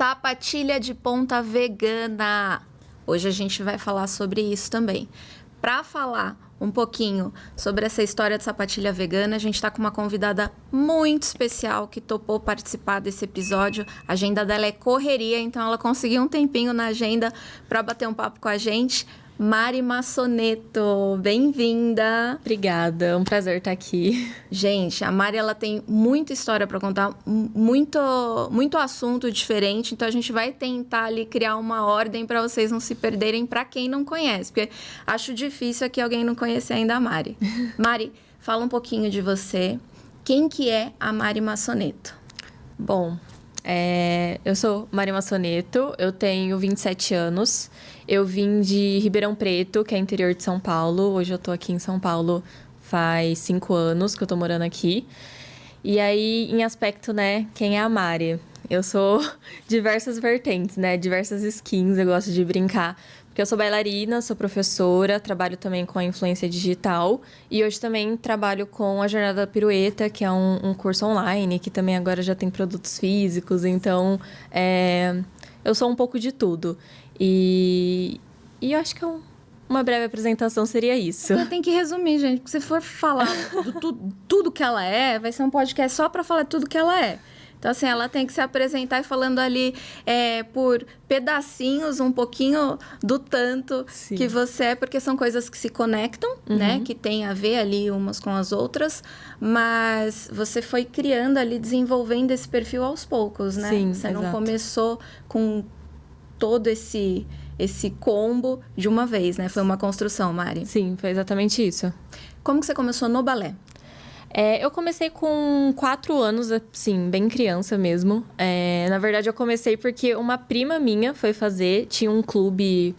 Sapatilha de ponta vegana. Hoje a gente vai falar sobre isso também. Para falar um pouquinho sobre essa história de sapatilha vegana, a gente está com uma convidada muito especial que topou participar desse episódio. A agenda dela é correria, então ela conseguiu um tempinho na agenda para bater um papo com a gente. Mari Massoneto, bem-vinda. Obrigada, é um prazer estar aqui. Gente, a Mari, ela tem muita história para contar, muito assunto diferente, então a gente vai tentar ali criar uma ordem para vocês não se perderem, para quem não conhece, porque acho difícil aqui alguém não conhecer ainda a Mari. Mari, fala um pouquinho de você. Quem que é a Mari Massoneto? Bom, eu sou Mari Massoneto, eu tenho 27 anos. Eu vim de Ribeirão Preto, que é interior de São Paulo. Hoje eu tô aqui em São Paulo faz 5 anos que eu tô morando aqui. E aí, em aspecto, né, quem é a Mari? Eu sou diversas vertentes, né, diversas skins, eu gosto de brincar. Porque eu sou bailarina, sou professora, trabalho também com a influência digital. E hoje também trabalho com a Jornada da Pirueta, que é um curso online, que também agora já tem produtos físicos. Então, eu sou um pouco de tudo. E eu acho que uma breve apresentação seria isso. Eu tenho que resumir, gente, porque se for falar tudo que ela é, vai ser um podcast só para falar tudo que ela é. Então, assim, ela tem que se apresentar e falando ali por pedacinhos, um pouquinho do tanto Sim. que você é, porque são coisas que se conectam, né? Que tem a ver ali umas com as outras, mas você foi criando ali, desenvolvendo esse perfil aos poucos, né? Sim, você não exato. começou com todo esse combo de uma vez, né? Foi uma construção, Mari. Sim, foi exatamente isso. Como que você começou no balé? Eu comecei com 4 anos, assim, bem criança mesmo. Na verdade, eu comecei porque uma prima minha foi fazer, tinha um clube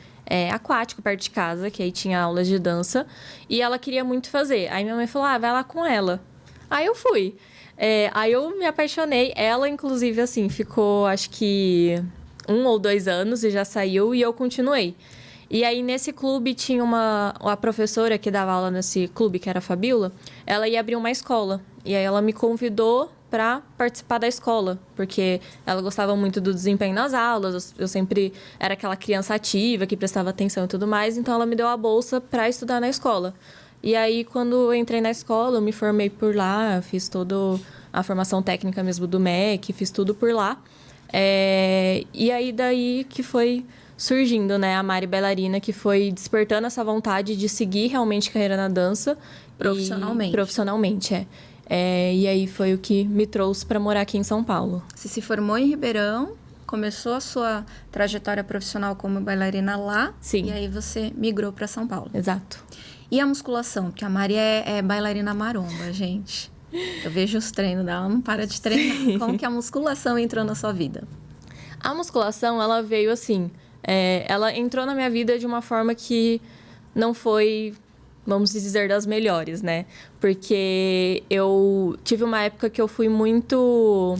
aquático perto de casa, que aí tinha aulas de dança, e ela queria muito fazer. Aí minha mãe falou, vai lá com ela. Aí eu fui. Aí eu me apaixonei. Ela, inclusive, assim, ficou, acho que 1 ou 2 anos e já saiu, e eu continuei. E aí, nesse clube, tinha a professora que dava aula nesse clube, que era a Fabiola, ela ia abrir uma escola. E aí, ela me convidou para participar da escola, porque ela gostava muito do desempenho nas aulas, eu sempre era aquela criança ativa, que prestava atenção e tudo mais, então ela me deu a bolsa para estudar na escola. E aí, quando eu entrei na escola, eu me formei por lá, fiz toda a formação técnica mesmo do MEC, fiz tudo por lá. E aí, daí que foi surgindo, né, a Mari bailarina, que foi despertando essa vontade de seguir realmente carreira na dança. Profissionalmente. Profissionalmente, e aí foi o que me trouxe para morar aqui em São Paulo. Você se formou em Ribeirão, começou a sua trajetória profissional como bailarina lá. Sim. E aí você migrou para São Paulo. Exato. E a musculação? Porque a Mari é bailarina maromba, gente. Eu vejo os treinos dela, ela não para de treinar. Sim. Como que a musculação entrou na sua vida? A musculação, ela veio assim... ela entrou na minha vida de uma forma que não foi, vamos dizer, das melhores, né? Porque eu tive uma época que eu fui muito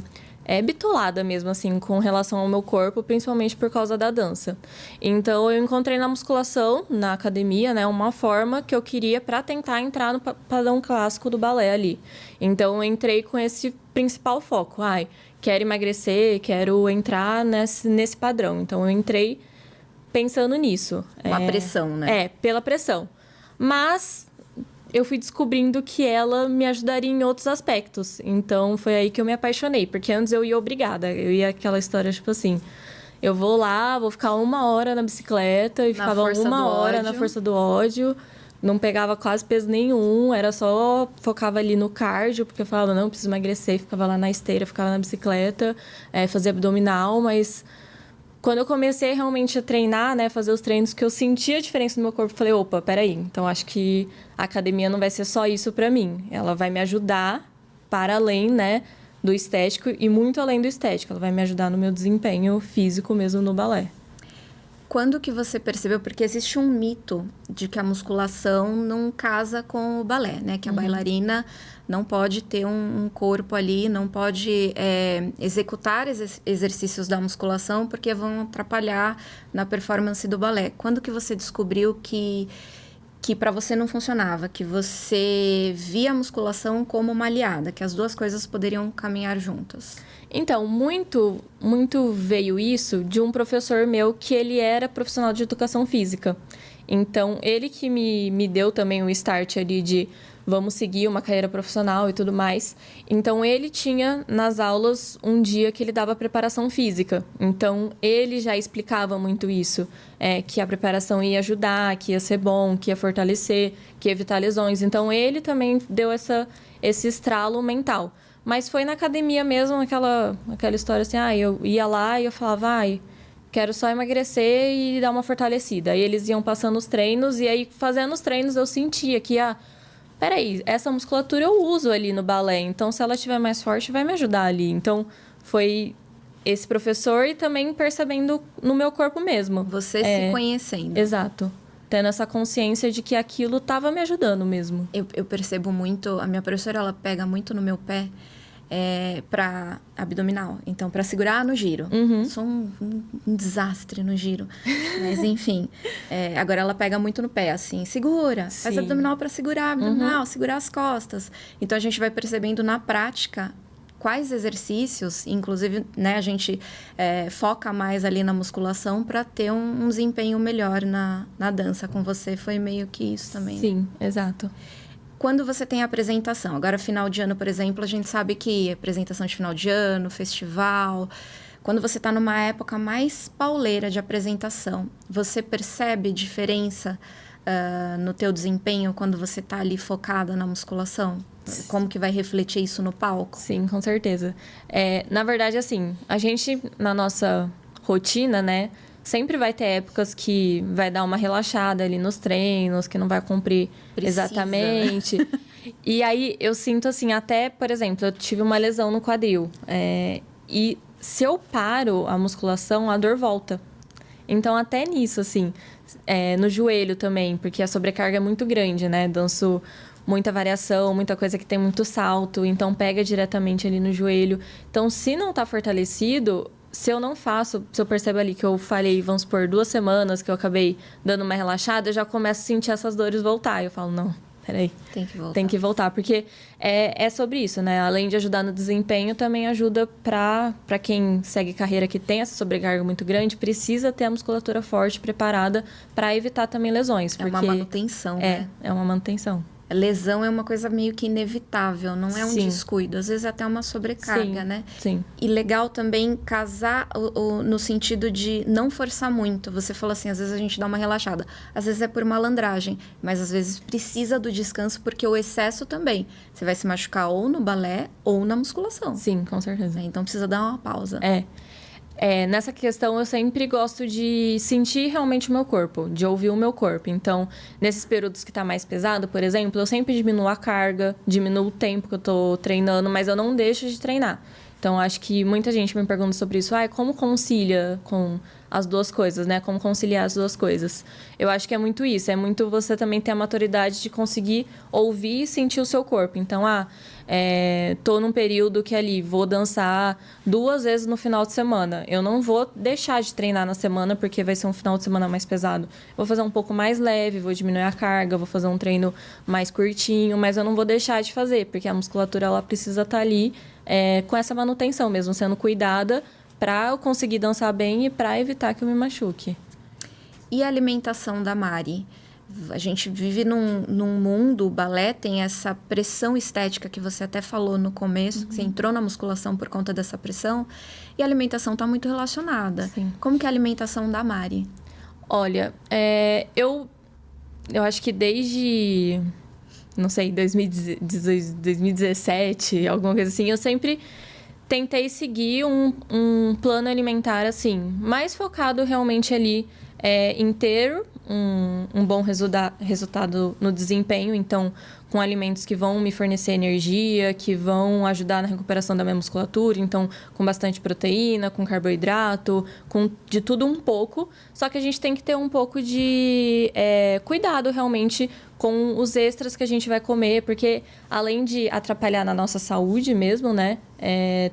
bitolada mesmo, assim, com relação ao meu corpo, principalmente por causa da dança. Então, eu encontrei na musculação, na academia, né, uma forma que eu queria para tentar entrar no padrão clássico do balé ali. Então, eu entrei com esse principal foco. Quero emagrecer, quero entrar nesse padrão. Então, eu entrei pensando nisso. Uma pressão, né? Pela pressão. Mas eu fui descobrindo que ela me ajudaria em outros aspectos. Então, foi aí que eu me apaixonei. Porque antes eu ia obrigada. Eu ia aquela história, tipo assim... Eu vou lá, vou ficar 1 hora na bicicleta. E ficava 1 hora na força do ódio. Não pegava quase peso nenhum. Era só... Focava ali no cardio. Porque eu falava, não, preciso emagrecer. Ficava lá na esteira, ficava na bicicleta. Fazia abdominal, mas... Quando eu comecei realmente a treinar, né, fazer os treinos que eu sentia a diferença no meu corpo, eu falei, opa, peraí, então acho que a academia não vai ser só isso pra mim. Ela vai me ajudar para além, né, do estético e muito além do estético. Ela vai me ajudar no meu desempenho físico mesmo no balé. Quando que você percebeu? Porque existe um mito de que a musculação não casa com o balé, né? Que a bailarina não pode ter um corpo ali, não pode executar exercícios da musculação porque vão atrapalhar na performance do balé. Quando que você descobriu que que para você não funcionava, que você via a musculação como uma aliada, que as duas coisas poderiam caminhar juntas? Então, muito veio isso de um professor meu que ele era profissional de educação física. Então, ele que me deu também o start ali de vamos seguir uma carreira profissional e tudo mais. Então, ele tinha nas aulas um dia que ele dava preparação física. Então, ele já explicava muito isso, que a preparação ia ajudar, que ia ser bom, que ia fortalecer, que ia evitar lesões. Então, ele também deu esse estralo mental. Mas foi na academia mesmo, aquela história assim, eu ia lá e eu falava, quero só emagrecer e dar uma fortalecida. Aí eles iam passando os treinos e aí fazendo os treinos eu sentia que, peraí, essa musculatura eu uso ali no balé, então se ela estiver mais forte vai me ajudar ali. Então foi esse professor e também percebendo no meu corpo mesmo. Você se conhecendo. Exato. Tendo essa consciência de que aquilo estava me ajudando mesmo. Eu percebo muito, a minha professora, ela pega muito no meu pé para abdominal, então para segurar no giro. Sou um desastre no giro, mas enfim. Agora ela pega muito no pé, assim, segura, faz abdominal para segurar, abdominal, segurar as costas. Então a gente vai percebendo na prática quais exercícios, inclusive, né, a gente foca mais ali na musculação para ter um desempenho melhor na dança. Com você foi meio que isso também. Sim, né? Exato. Quando você tem a apresentação, agora final de ano, por exemplo, a gente sabe que apresentação de final de ano, festival, quando você está numa época mais pauleira de apresentação, você percebe diferença no teu desempenho quando você está ali focada na musculação? Como que vai refletir isso no palco? Sim, com certeza. Na verdade, assim, a gente, na nossa rotina, né, sempre vai ter épocas que vai dar uma relaxada ali nos treinos, que não vai cumprir exatamente. Né? E aí, eu sinto assim, até, por exemplo, eu tive uma lesão no quadril. E se eu paro a musculação, a dor volta. Então, até nisso, assim, no joelho também, porque a sobrecarga é muito grande, né? Danço muita variação, muita coisa que tem muito salto, então pega diretamente ali no joelho. Então, se não tá fortalecido, se eu não faço, se eu percebo ali que eu falhei, vamos supor, 2 semanas, que eu acabei dando uma relaxada, eu já começo a sentir essas dores voltar. Eu falo, não, peraí. Tem que voltar, porque é sobre isso, né? Além de ajudar no desempenho, também ajuda para quem segue carreira que tem essa sobrecarga muito grande, precisa ter a musculatura forte, preparada, para evitar também lesões. É uma manutenção, né? É uma manutenção. Lesão é uma coisa meio que inevitável, não é um descuido. Às vezes até uma sobrecarga, né? Sim. E legal também casar no sentido de não forçar muito. Você falou assim, às vezes a gente dá uma relaxada. Às vezes é por malandragem, mas às vezes precisa do descanso porque o excesso também. Você vai se machucar ou no balé ou na musculação. Sim, com certeza. Então precisa dar uma pausa. Nessa questão, eu sempre gosto de sentir realmente o meu corpo, de ouvir o meu corpo. Então, nesses períodos que tá mais pesado, por exemplo, eu sempre diminuo a carga, diminuo o tempo que eu tô treinando, mas eu não deixo de treinar. Então, acho que muita gente me pergunta sobre isso. Como concilia com as duas coisas, né? Como conciliar as duas coisas. Eu acho que é muito isso. É muito você também ter a maturidade de conseguir ouvir e sentir o seu corpo. Então, tô num período que ali vou dançar 2 vezes no final de semana. Eu não vou deixar de treinar na semana porque vai ser um final de semana mais pesado. Vou fazer um pouco mais leve, vou diminuir a carga, vou fazer um treino mais curtinho, mas eu não vou deixar de fazer, porque a musculatura ela precisa estar ali com essa manutenção mesmo, sendo cuidada para eu conseguir dançar bem e para evitar que eu me machuque. E a alimentação da Mari? A gente vive num mundo, o balé tem essa pressão estética que você até falou no começo, que você entrou na musculação por conta dessa pressão, e a alimentação está muito relacionada. Sim. Como que é a alimentação da Mari? Olha, eu acho que desde, não sei, 2017, alguma coisa assim, eu sempre tentei seguir um plano alimentar, assim, mais focado realmente ali em ter um bom resultado no desempenho. Então, com alimentos que vão me fornecer energia, que vão ajudar na recuperação da minha musculatura. Então, com bastante proteína, com carboidrato, de tudo um pouco. Só que a gente tem que ter um pouco de cuidado, realmente, com os extras que a gente vai comer. Porque, além de atrapalhar na nossa saúde mesmo, né?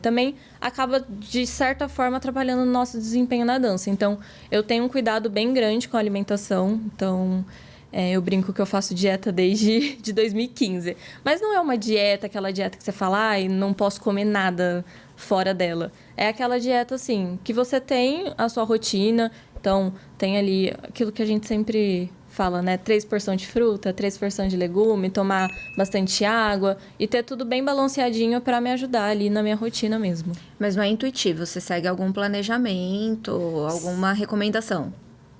Também acaba, de certa forma, atrapalhando no nosso desempenho na dança. Então, eu tenho um cuidado bem grande com a alimentação. Então, Eu brinco que eu faço dieta desde de 2015. Mas não é uma dieta, aquela dieta que você fala, ai, não posso comer nada fora dela. É aquela dieta, assim, que você tem a sua rotina. Então, tem ali aquilo que a gente sempre fala, né? 3 porções de fruta, 3 porções de legume, tomar bastante água e ter tudo bem balanceadinho para me ajudar ali na minha rotina mesmo. Mas não é intuitivo, você segue algum planejamento, alguma recomendação?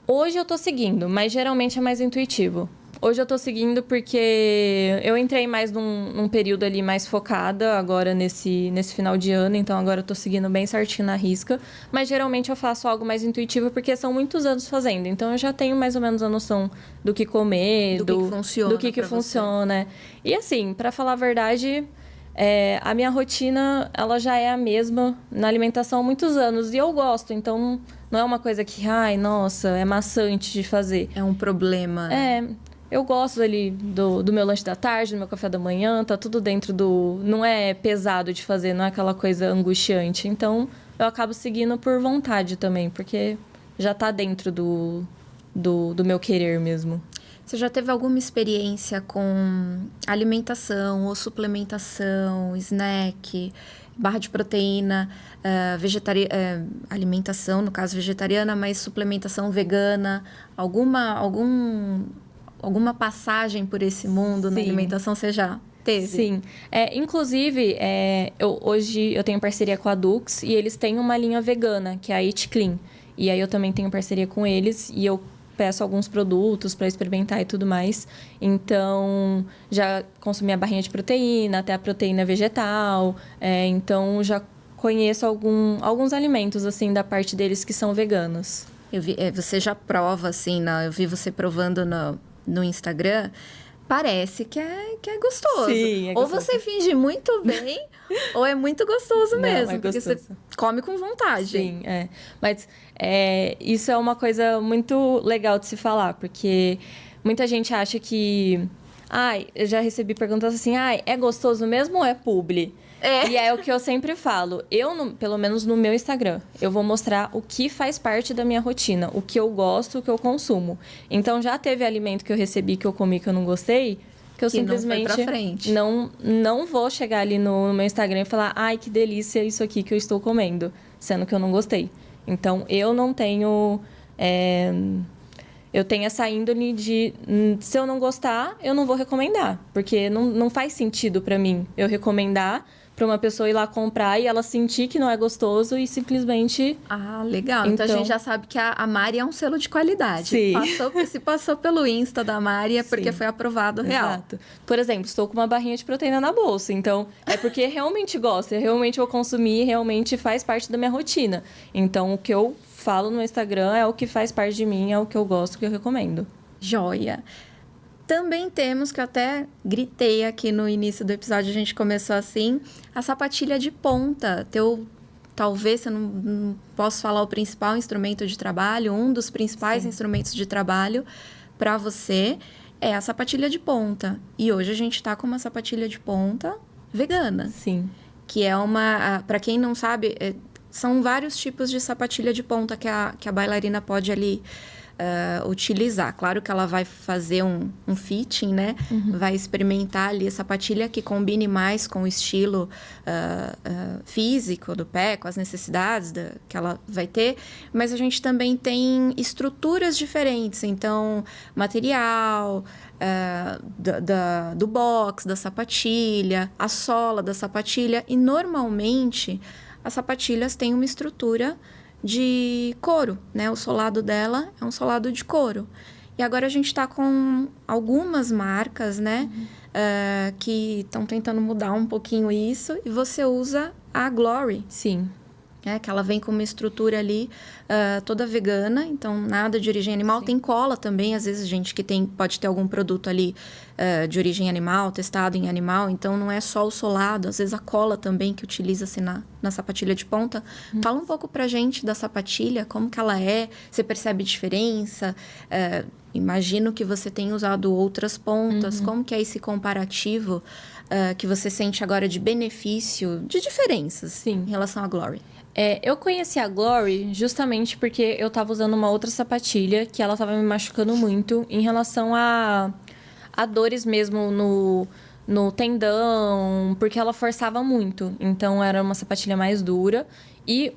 Hoje eu tô seguindo, mas geralmente é mais intuitivo. Hoje eu tô seguindo porque eu entrei mais num período ali mais focada agora nesse final de ano, então agora eu tô seguindo bem certinho na risca. Mas geralmente eu faço algo mais intuitivo porque são muitos anos fazendo, então eu já tenho mais ou menos a noção do que comer, do que funciona. Do que funciona. E assim, pra falar a verdade, a minha rotina ela já é a mesma na alimentação há muitos anos e eu gosto, então não é uma coisa que, ai, nossa, é maçante de fazer. É um problema. Eu gosto ali do meu lanche da tarde, do meu café da manhã, tá tudo dentro do... Não é pesado de fazer, não é aquela coisa angustiante. Então, eu acabo seguindo por vontade também, porque já tá dentro do meu querer mesmo. Você já teve alguma experiência com alimentação ou suplementação, snack, barra de proteína, alimentação, no caso vegetariana, mas suplementação vegana? Alguma passagem por esse mundo na alimentação você já teve? Sim. Inclusive, hoje eu tenho parceria com a Dux e eles têm uma linha vegana, que é a Eat Clean. E aí eu também tenho parceria com eles e eu peço alguns produtos para experimentar e tudo mais. Então, já consumi a barrinha de proteína, até a proteína vegetal. Então, já conheço alguns alimentos, assim, da parte deles que são veganos. Eu vi, você já prova, assim, eu vi você provando no Instagram. Parece que é gostoso. Sim, é ou gostoso. você finge muito bem, ou é muito gostoso Não, mesmo. é porque gostoso. você come com vontade. Sim, Mas isso é uma coisa muito legal de se falar, porque muita gente acha que... eu já recebi perguntas assim, é gostoso mesmo ou é publi? E é o que eu sempre falo. Pelo menos no meu Instagram, eu vou mostrar o que faz parte da minha rotina, o que eu gosto, o que eu consumo. Então, já teve alimento que eu recebi, que eu comi, que eu não gostei, que eu simplesmente não foi pra frente. não vou chegar ali no meu Instagram e falar, que delícia isso aqui que eu estou comendo, sendo que eu não gostei. Então, eu não tenho... Eu tenho essa índole de, se eu não gostar, eu não vou recomendar. Porque não faz sentido pra mim eu recomendar para uma pessoa ir lá comprar e ela sentir que não é gostoso e simplesmente... Legal. Então a gente já sabe que a Mari é um selo de qualidade. Sim. Se passou pelo Insta da Mari é porque Sim. foi aprovado real. Exato. Por exemplo, estou com uma barrinha de proteína na bolsa. Então, é porque realmente gosto. Eu realmente vou consumir, realmente faz parte da minha rotina. Então, o que eu falo no Instagram é o que faz parte de mim, é o que eu gosto, que eu recomendo. Joia. Também temos, que eu até gritei aqui no início do episódio, a gente começou assim, a sapatilha de ponta. Talvez, eu não posso falar o principal instrumento de trabalho, um dos principais instrumentos de trabalho para você é a sapatilha de ponta. E hoje a gente está com uma sapatilha de ponta vegana. Sim. Que é para quem não sabe, são vários tipos de sapatilha de ponta que a bailarina pode ali utilizar. Claro que ela vai fazer um fitting, né? Vai experimentar ali a sapatilha que combine mais com o estilo físico do pé, com as necessidades que ela vai ter. Mas a gente também tem estruturas diferentes. Então, material do box, da sapatilha, a sola da sapatilha. E, normalmente, as sapatilhas têm uma estrutura de couro, né? O solado dela é um solado de couro. E agora a gente está com algumas marcas, né? Que estão tentando mudar um pouquinho isso. E você usa a Glory. Sim. Que ela vem com uma estrutura ali toda vegana, então nada de origem animal. Sim. Tem cola também, às vezes gente que pode ter algum produto ali de origem animal, testado em animal, então não é só o solado, às vezes a cola também que utiliza-se na sapatilha de ponta. Fala um pouco pra gente da sapatilha, como que ela é, você percebe diferença? Imagino que você tenha usado outras pontas, como que é esse comparativo que você sente agora de benefício, de diferenças em relação à Glory? Eu conheci a Glory justamente porque eu tava usando uma outra sapatilha que ela tava me machucando muito em relação a dores mesmo no tendão, porque ela forçava muito. Então, era uma sapatilha mais dura. E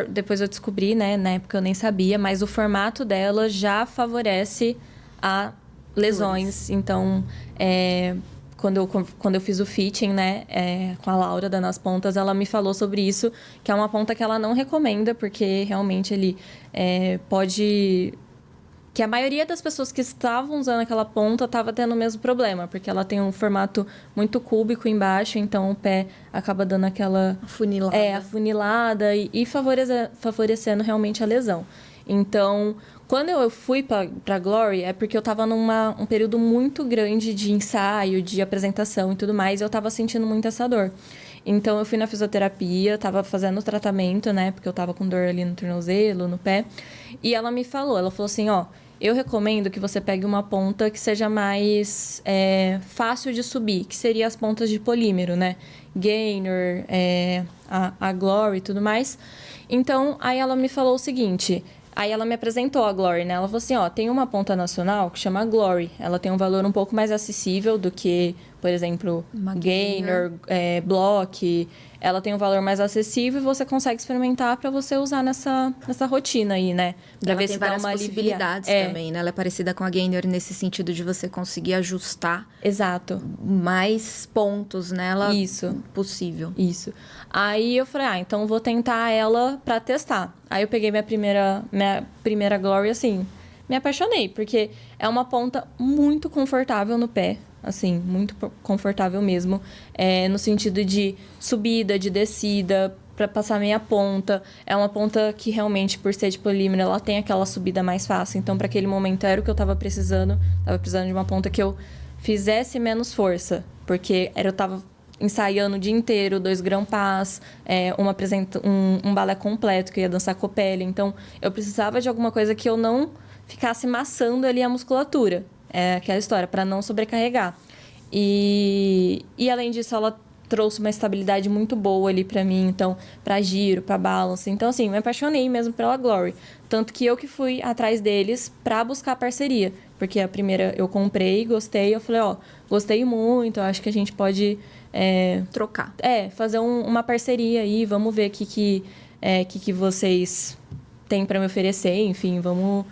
depois eu descobri, né? Na época eu nem sabia, mas o formato dela já favorece a lesões. Então, quando eu fiz o fitting, né, com a Laura da Nas Pontas, ela me falou sobre isso, que é uma ponta que ela não recomenda, porque realmente ele pode... Que a maioria das pessoas que estavam usando aquela ponta estava tendo o mesmo problema, porque ela tem um formato muito cúbico embaixo, então o pé acaba dando aquela... Afunilada. Afunilada e favorecendo realmente a lesão. Então, quando eu fui para Glory, é porque eu estava um período muito grande de ensaio, de apresentação e tudo mais, e eu estava sentindo muito essa dor. Então, eu fui na fisioterapia, estava fazendo o tratamento, né? Porque eu estava com dor ali no tornozelo, no pé. E ela falou assim, ó... Eu recomendo que você pegue uma ponta que seja mais fácil de subir, que seria as pontas de polímero, né? Gainer, a Glory e tudo mais. Então, aí ela me falou o seguinte... Aí ela me apresentou a Glory, né? Ela falou assim, ó, tem uma ponta nacional que chama Glory. Ela tem um valor um pouco mais acessível do que, por exemplo, Gainer, Block. Ela tem um valor mais acessível e você consegue experimentar para você usar nessa rotina aí, né? Pra Ela ver tem se dá várias uma possibilidades também, né? Ela é parecida com a Gainer nesse sentido de você conseguir ajustar Exato. mais pontos nela Isso. possível. Isso. Aí eu falei, então vou tentar ela pra testar. Aí eu peguei minha primeira Glory, assim, me apaixonei, porque é uma ponta muito confortável no pé, assim, muito confortável mesmo, no sentido de subida, de descida, para passar meia ponta. É uma ponta que realmente, por ser de polímero, ela tem aquela subida mais fácil. Então, para aquele momento, era o que eu tava precisando. Tava precisando de uma ponta que eu fizesse menos força, porque eu tava ensaiando o dia inteiro, 2 Grand Pas, um balé completo, que eu ia dançar copélia. Então, eu precisava de alguma coisa que eu não ficasse maçando ali a musculatura. É aquela história, para não sobrecarregar. E além disso, ela trouxe uma estabilidade muito boa ali para mim, então, para giro, para balance. Então, assim, me apaixonei mesmo pela Glory. Tanto que eu que fui atrás deles para buscar parceria. Porque a primeira eu comprei, gostei, eu falei, ó, gostei muito, acho que a gente pode... trocar. Fazer uma parceria aí, vamos ver o que vocês têm para me oferecer, enfim, vamos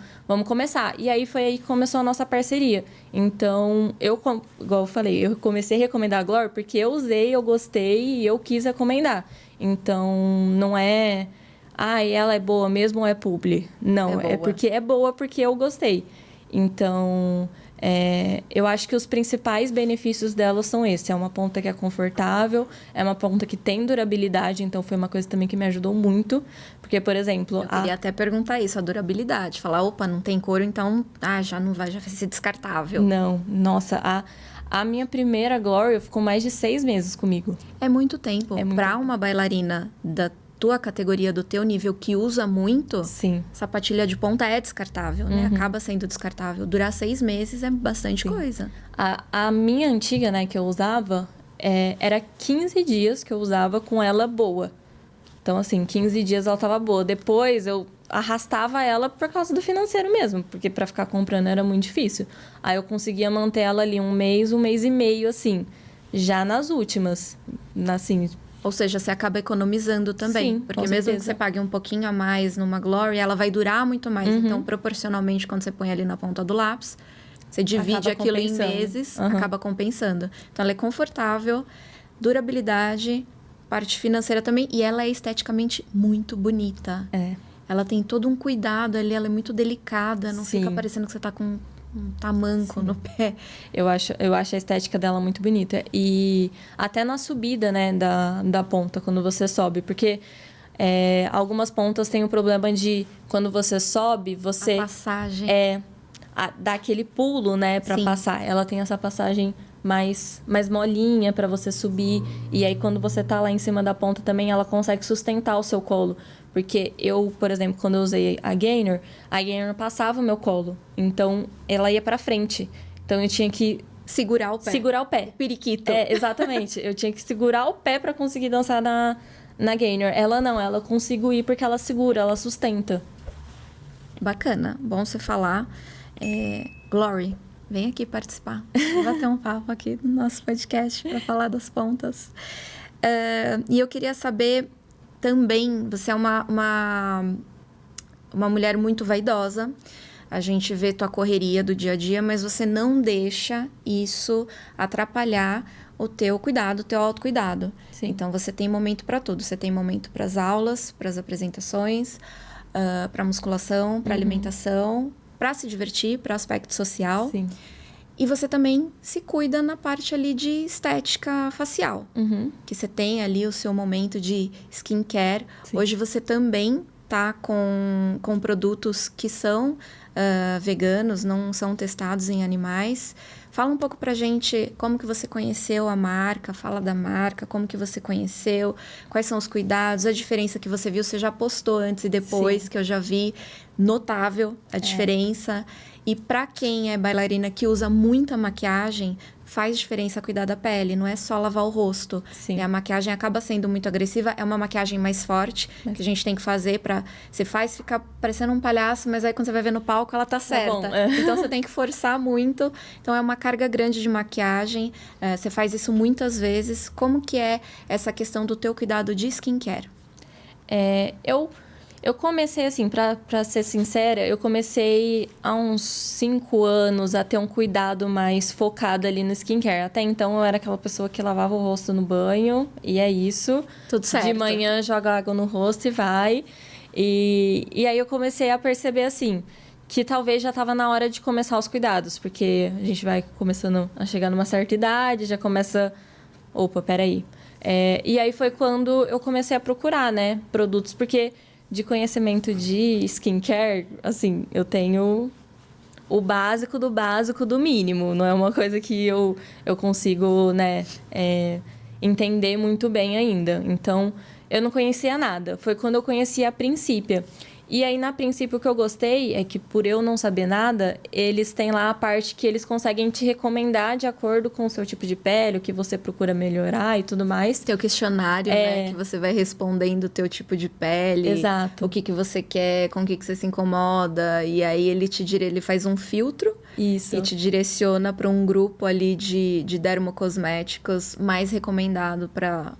começar. E aí foi aí que começou a nossa parceria. Então, igual eu falei, eu comecei a recomendar a Glory porque eu usei, eu gostei e eu quis recomendar. Então, não é... ela é boa mesmo ou é publi? Não, é porque é boa porque eu gostei. Então... eu acho que os principais benefícios dela são esses. É uma ponta que é confortável, é uma ponta que tem durabilidade, então foi uma coisa também que me ajudou muito. Porque, por exemplo... Eu queria até perguntar isso, a durabilidade. Falar, opa, não tem couro, então já não vai, já vai ser descartável. Não, nossa, a minha primeira Glory ficou mais de 6 meses comigo. É muito tempo. Pra uma bailarina da tua categoria, do teu nível, que usa muito, sim, sapatilha de ponta é descartável, né? Acaba sendo descartável. Durar 6 meses é bastante coisa. A minha antiga, né, que eu usava, era 15 dias que eu usava com ela boa. Então, assim, 15 dias ela tava boa. Depois eu arrastava ela por causa do financeiro mesmo, porque para ficar comprando era muito difícil. Aí eu conseguia manter ela ali um mês e meio, assim, já nas últimas, assim... Ou seja, você acaba economizando também. Sim, porque mesmo que você pague um pouquinho a mais numa Glory, ela vai durar muito mais. Então, proporcionalmente, quando você põe ali na ponta do lápis, você divide aquilo em meses, acaba compensando. Então, ela é confortável, durabilidade, parte financeira também. E ela é esteticamente muito bonita. Ela tem todo um cuidado ali, ela é muito delicada. Não fica parecendo que você tá com um tamanco no pé. Eu acho a estética dela muito bonita. E até na subida, né, da ponta, quando você sobe. Porque algumas pontas têm o problema de, quando você sobe, você... A passagem. Dá aquele pulo, né, pra passar. Ela tem essa passagem mais molinha pra você subir. E aí, quando você tá lá em cima da ponta também, ela consegue sustentar o seu colo. Porque eu, por exemplo, quando eu usei a Gainer passava o meu colo. Então, ela ia pra frente. Então, eu tinha que... Segurar o pé. Segurar o pé. Periquito. Exatamente. Eu tinha que segurar o pé pra conseguir dançar na gainer. Ela não, ela consigo ir porque ela segura, ela sustenta. Bacana, bom você falar. Glory, vem aqui participar. Vou bater um papo aqui no nosso podcast para falar das pontas. E eu queria saber também, você é uma mulher muito vaidosa. A gente vê tua correria do dia a dia, mas você não deixa isso atrapalhar o teu cuidado, o teu autocuidado. Sim. Então, você tem momento para tudo. Você tem momento para as aulas, para as apresentações, para musculação, para alimentação, para se divertir, para o aspecto social. Sim. E você também se cuida na parte ali de estética facial. Que você tem ali o seu momento de skincare. Sim. Hoje você também tá com produtos que são veganos, não são testados em animais. Fala um pouco pra gente como que você conheceu a marca, fala da marca, como que você conheceu, quais são os cuidados, a diferença que você viu, você já postou antes e depois, Sim. que eu já vi, notável a diferença. E pra quem é bailarina que usa muita maquiagem, faz diferença cuidar da pele, não é só lavar o rosto. Sim. A maquiagem acaba sendo muito agressiva, é uma maquiagem mais forte, que a gente tem que fazer pra... Você faz ficar parecendo um palhaço, mas aí quando você vai ver no palco, ela tá certa. bom. Então, você tem que forçar muito. Então, é uma carga grande de maquiagem. Você faz isso muitas vezes. Como que é essa questão do teu cuidado de skincare? Eu comecei assim, pra ser sincera, eu comecei há uns 5 anos a ter um cuidado mais focado ali no skincare. Até então, eu era aquela pessoa que lavava o rosto no banho, e é isso. Tudo certo. De manhã, joga água no rosto e vai. E aí, eu comecei a perceber, assim, que talvez já estava na hora de começar os cuidados. Porque a gente vai começando a chegar numa certa idade, já começa... Opa, peraí. E aí, foi quando eu comecei a procurar, né, produtos. Porque... de conhecimento de skincare, assim, eu tenho o básico do mínimo. Não é uma coisa que eu consigo, né, entender muito bem ainda. Então, eu não conhecia nada. Foi quando eu conheci a Princípia. E aí, na Princípia, o que eu gostei é que, por eu não saber nada, eles têm lá a parte que eles conseguem te recomendar de acordo com o seu tipo de pele, o que você procura melhorar e tudo mais. Teu questionário, né? Que você vai respondendo o teu tipo de pele. Exato. O que você quer, com o que você se incomoda. E aí, ele faz um filtro. Isso. E te direciona para um grupo ali de dermocosméticos mais recomendado para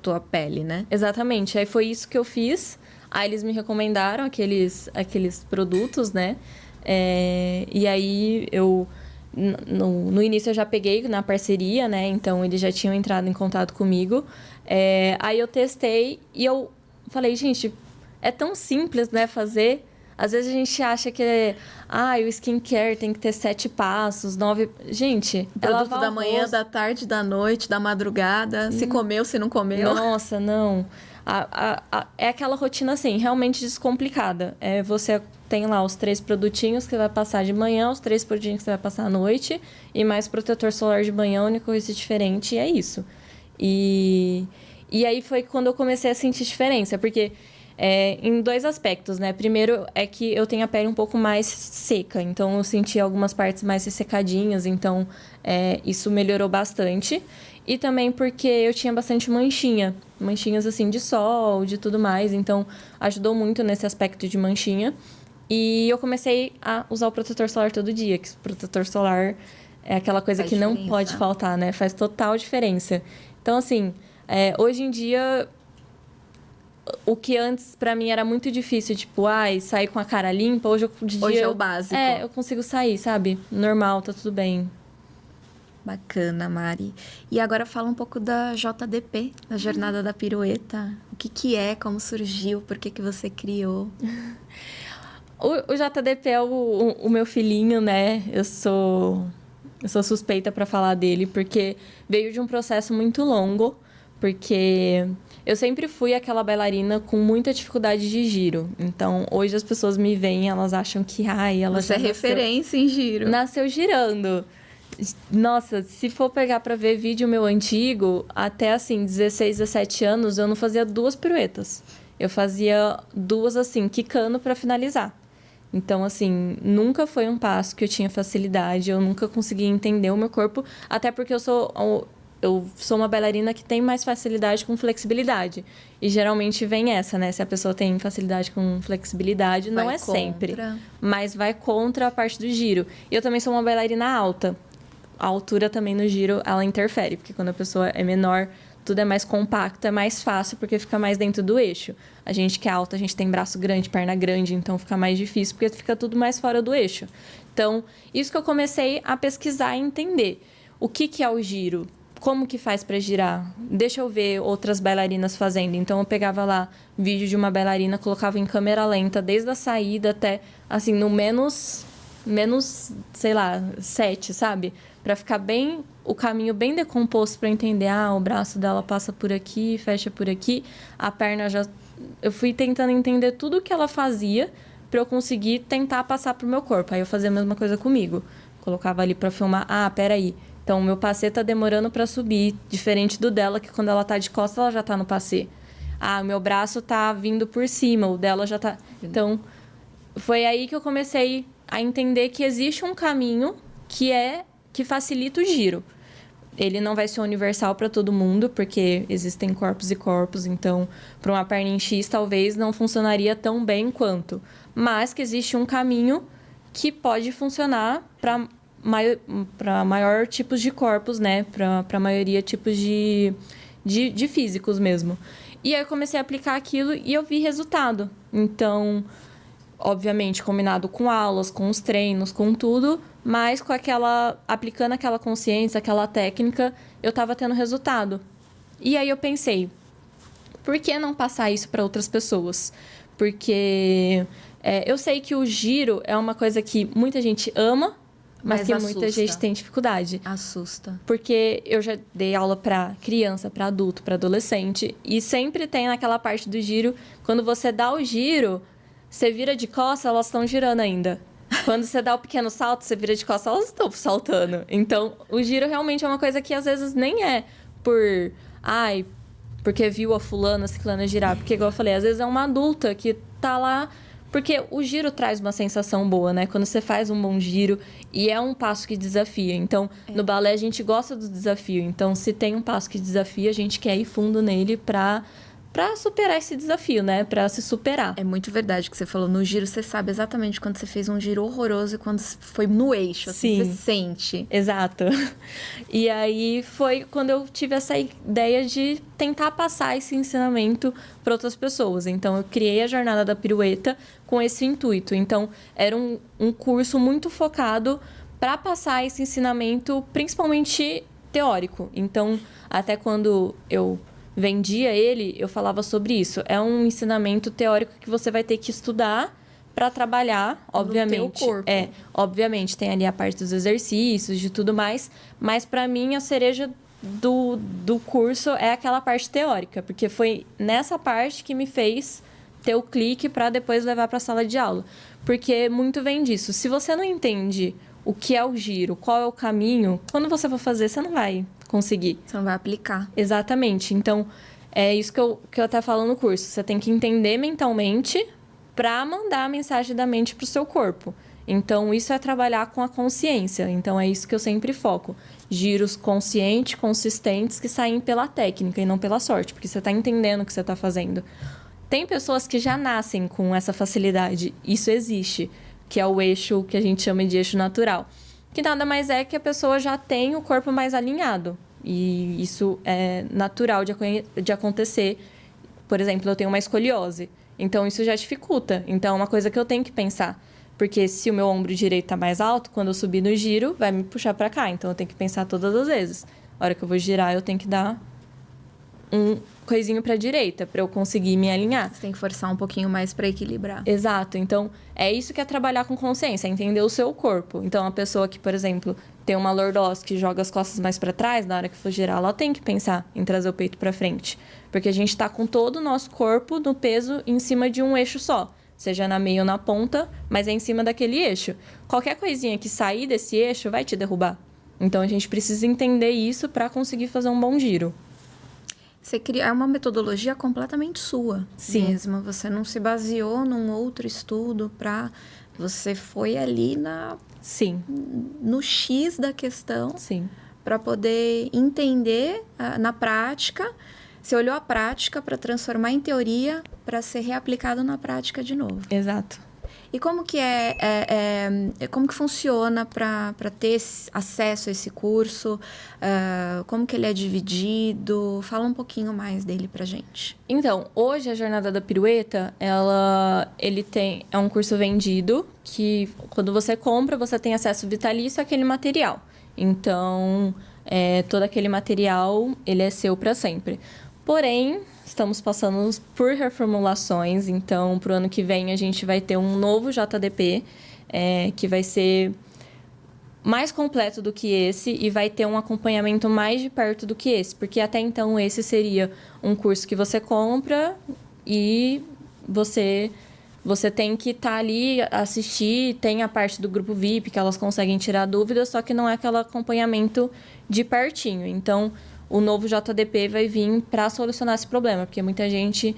tua pele, né? Exatamente. Aí, foi isso que eu fiz. Aí eles me recomendaram aqueles produtos, né? E aí eu... No início eu já peguei na parceria, né? Então eles já tinham entrado em contato comigo. Aí eu testei e eu falei, gente, é tão simples, né? Fazer. Às vezes a gente acha que o skincare tem que ter 7 passos, 9... Gente, produto da manhã, da tarde, da noite, da madrugada. Se comeu, se não comeu. Nossa, não. É aquela rotina, assim, realmente descomplicada. Você tem lá os 3 produtinhos que você vai passar de manhã, os 3 produtinhos que você vai passar à noite, e mais protetor solar de manhã, a única coisa diferente, e é isso. E aí foi quando eu comecei a sentir diferença, porque em 2 aspectos, né? Primeiro é que eu tenho a pele um pouco mais seca, então eu senti algumas partes mais ressecadinhas, então isso melhorou bastante. E também porque eu tinha bastante manchinhas assim de sol, de tudo mais, então ajudou muito nesse aspecto de manchinha. E eu comecei a usar o protetor solar todo dia, que o protetor solar é aquela coisa que não pode faltar, né? Faz total diferença. Então, assim, hoje em dia, o que antes pra mim era muito difícil, tipo, sair com a cara limpa, hoje é o básico. Eu consigo sair, sabe? Normal, tá tudo bem. Bacana, Mari. E agora fala um pouco da JDP, da Jornada da Pirueta. O que é, como surgiu, por que você criou? O JDP é o meu filhinho, né? Eu sou suspeita para falar dele, porque veio de um processo muito longo, porque eu sempre fui aquela bailarina com muita dificuldade de giro. Então, hoje as pessoas me veem, elas acham que, ela Você é referência em giro. Nasceu girando. Nossa, se for pegar pra ver vídeo meu antigo, até assim, 16, 17 anos, eu não fazia 2 piruetas. Eu fazia 2, assim, quicando pra finalizar. Então, assim, nunca foi um passo que eu tinha facilidade, eu nunca conseguia entender o meu corpo, até porque eu sou eu sou uma bailarina que tem mais facilidade com flexibilidade. E geralmente vem essa, né? Se a pessoa tem facilidade com flexibilidade, não é sempre. Mas vai contra a parte do giro. E eu também sou uma bailarina alta. A altura também no giro, ela interfere. Porque quando a pessoa é menor, tudo é mais compacto, é mais fácil, porque fica mais dentro do eixo. A gente que é alta, a gente tem braço grande, perna grande, então fica mais difícil, porque fica tudo mais fora do eixo. Então, isso que eu comecei a pesquisar e entender. O que é o giro? Como que faz para girar? Deixa eu ver outras bailarinas fazendo. Então, eu pegava lá vídeo de uma bailarina, colocava em câmera lenta, desde a saída até, assim, no menos, sei lá, 7, sabe? Para ficar bem, o caminho bem decomposto para entender. O braço dela passa por aqui, fecha por aqui. A perna já... Eu fui tentando entender tudo o que ela fazia para eu conseguir tentar passar pro meu corpo. Aí eu fazia a mesma coisa comigo. Colocava ali para filmar. Peraí. Então, o meu passê tá demorando para subir, diferente do dela, que quando ela tá de costas, ela já tá no passê. O meu braço tá vindo por cima, o dela já tá... Então, foi aí que eu comecei a entender que existe um caminho que facilita o giro. Ele não vai ser universal para todo mundo, porque existem corpos e corpos, então, para uma perna em X, talvez não funcionaria tão bem quanto. Mas que existe um caminho que pode funcionar para maior tipos de corpos, né? Para a maioria tipos de físicos mesmo. E aí eu comecei a aplicar aquilo e eu vi resultado. Então, obviamente, combinado com aulas, com os treinos, com tudo, mas aplicando aquela consciência, aquela técnica, eu estava tendo resultado. E aí eu pensei, por que não passar isso para outras pessoas? Porque eu sei que o giro é uma coisa que muita gente ama, mas que muita gente tem dificuldade. Assusta. Porque eu já dei aula para criança, para adulto, para adolescente. E sempre tem naquela parte do giro, quando você dá o giro, você vira de costas, elas estão girando ainda. Quando você dá o pequeno salto, você vira de costas, elas estão saltando. Então, o giro realmente é uma coisa que às vezes nem é porque viu a fulana, a ciclana girar. Porque, igual eu falei, às vezes é uma adulta que tá lá... Porque o giro traz uma sensação boa, né? Quando você faz um bom giro e é um passo que desafia. Então, no balé a gente gosta do desafio. Então, se tem um passo que desafia, a gente quer ir fundo nele pra superar esse desafio, né? Pra se superar. É muito verdade o que você falou. No giro, você sabe exatamente quando você fez um giro horroroso e quando foi no eixo. Assim, Sim. você sente. Exato. E aí foi quando eu tive essa ideia de tentar passar esse ensinamento para outras pessoas. Então, eu criei a Jornada da Pirueta com esse intuito. Então, era um curso muito focado para passar esse ensinamento, principalmente teórico. Então, até quando eu vendia ele, eu falava sobre isso. É um ensinamento teórico que você vai ter que estudar para trabalhar, obviamente. No teu corpo. Obviamente, tem ali a parte dos exercícios, de tudo mais. Mas, para mim, a cereja do curso é aquela parte teórica. Porque foi nessa parte que me fez ter o clique para depois levar para a sala de aula. Porque muito vem disso. Se você não entende o que é o giro, qual é o caminho, quando você for fazer, você não vai conseguir. Você não vai aplicar. Exatamente. Então, é isso que eu até falo no curso. Você tem que entender mentalmente para mandar a mensagem da mente para o seu corpo. Então, isso é trabalhar com a consciência. Então, é isso que eu sempre foco. Giros conscientes, consistentes, que saem pela técnica e não pela sorte. Porque você está entendendo o que você está fazendo. Tem pessoas que já nascem com essa facilidade. Isso existe. Que é o eixo que a gente chama de eixo natural. Que nada mais é que a pessoa já tem o corpo mais alinhado. E isso é natural de acontecer. Por exemplo, eu tenho uma escoliose. Então, isso já dificulta. Então, é uma coisa que eu tenho que pensar. Porque se o meu ombro direito está mais alto, quando eu subir no giro, vai me puxar para cá. Então, eu tenho que pensar todas as vezes. A hora que eu vou girar, eu tenho que dar um coisinho para a direita, para eu conseguir me alinhar. Você tem que forçar um pouquinho mais para equilibrar. Exato. Então, é isso que é trabalhar com consciência, é entender o seu corpo. Então, a pessoa que, por exemplo, tem uma lordose que joga as costas mais para trás, na hora que for girar, ela tem que pensar em trazer o peito para frente. Porque a gente está com todo o nosso corpo no peso em cima de um eixo só. Seja na meia ou na ponta, mas é em cima daquele eixo. Qualquer coisinha que sair desse eixo vai te derrubar. Então, a gente precisa entender isso para conseguir fazer um bom giro. Você cria uma metodologia completamente sua. Sim. Mesmo. Você não se baseou num outro estudo para... Você foi ali Sim. no X da questão. Sim. para poder entender na prática. Você olhou a prática para transformar em teoria para ser reaplicado na prática de novo. Exato. E como que como que funciona para ter acesso a esse curso? Como que ele é dividido? Fala um pouquinho mais dele pra gente. Então, hoje a Jornada da Pirueta, é um curso vendido que quando você compra, você tem acesso vitalício àquele material. Então, todo aquele material, ele é seu para sempre. Porém, estamos passando por reformulações, então, para o ano que vem, a gente vai ter um novo JDP, que vai ser mais completo do que esse e vai ter um acompanhamento mais de perto do que esse, porque até então esse seria um curso que você compra e você tem que estar ali, assistir, tem a parte do grupo VIP, que elas conseguem tirar dúvidas, só que não é aquele acompanhamento de pertinho. Então, o novo JDP vai vir para solucionar esse problema, porque muita gente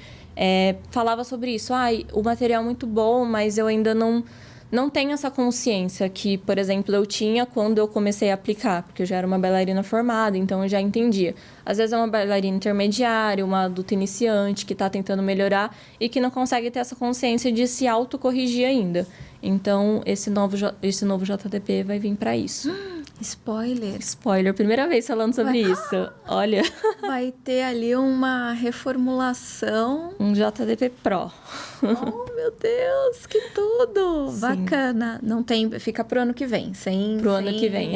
falava sobre isso. O material é muito bom, mas eu ainda não tenho essa consciência que, por exemplo, eu tinha quando eu comecei a aplicar, porque eu já era uma bailarina formada, então eu já entendia. Às vezes é uma bailarina intermediária, uma adulta iniciante que está tentando melhorar e que não consegue ter essa consciência de se autocorrigir ainda. Então, esse novo JDP vai vir para isso. Spoiler, primeira vez falando sobre isso. Olha. Vai ter ali uma reformulação. Um JDP Pro. Oh, meu Deus, que tudo! Sim. Bacana. Não tem, fica pro ano que vem, sem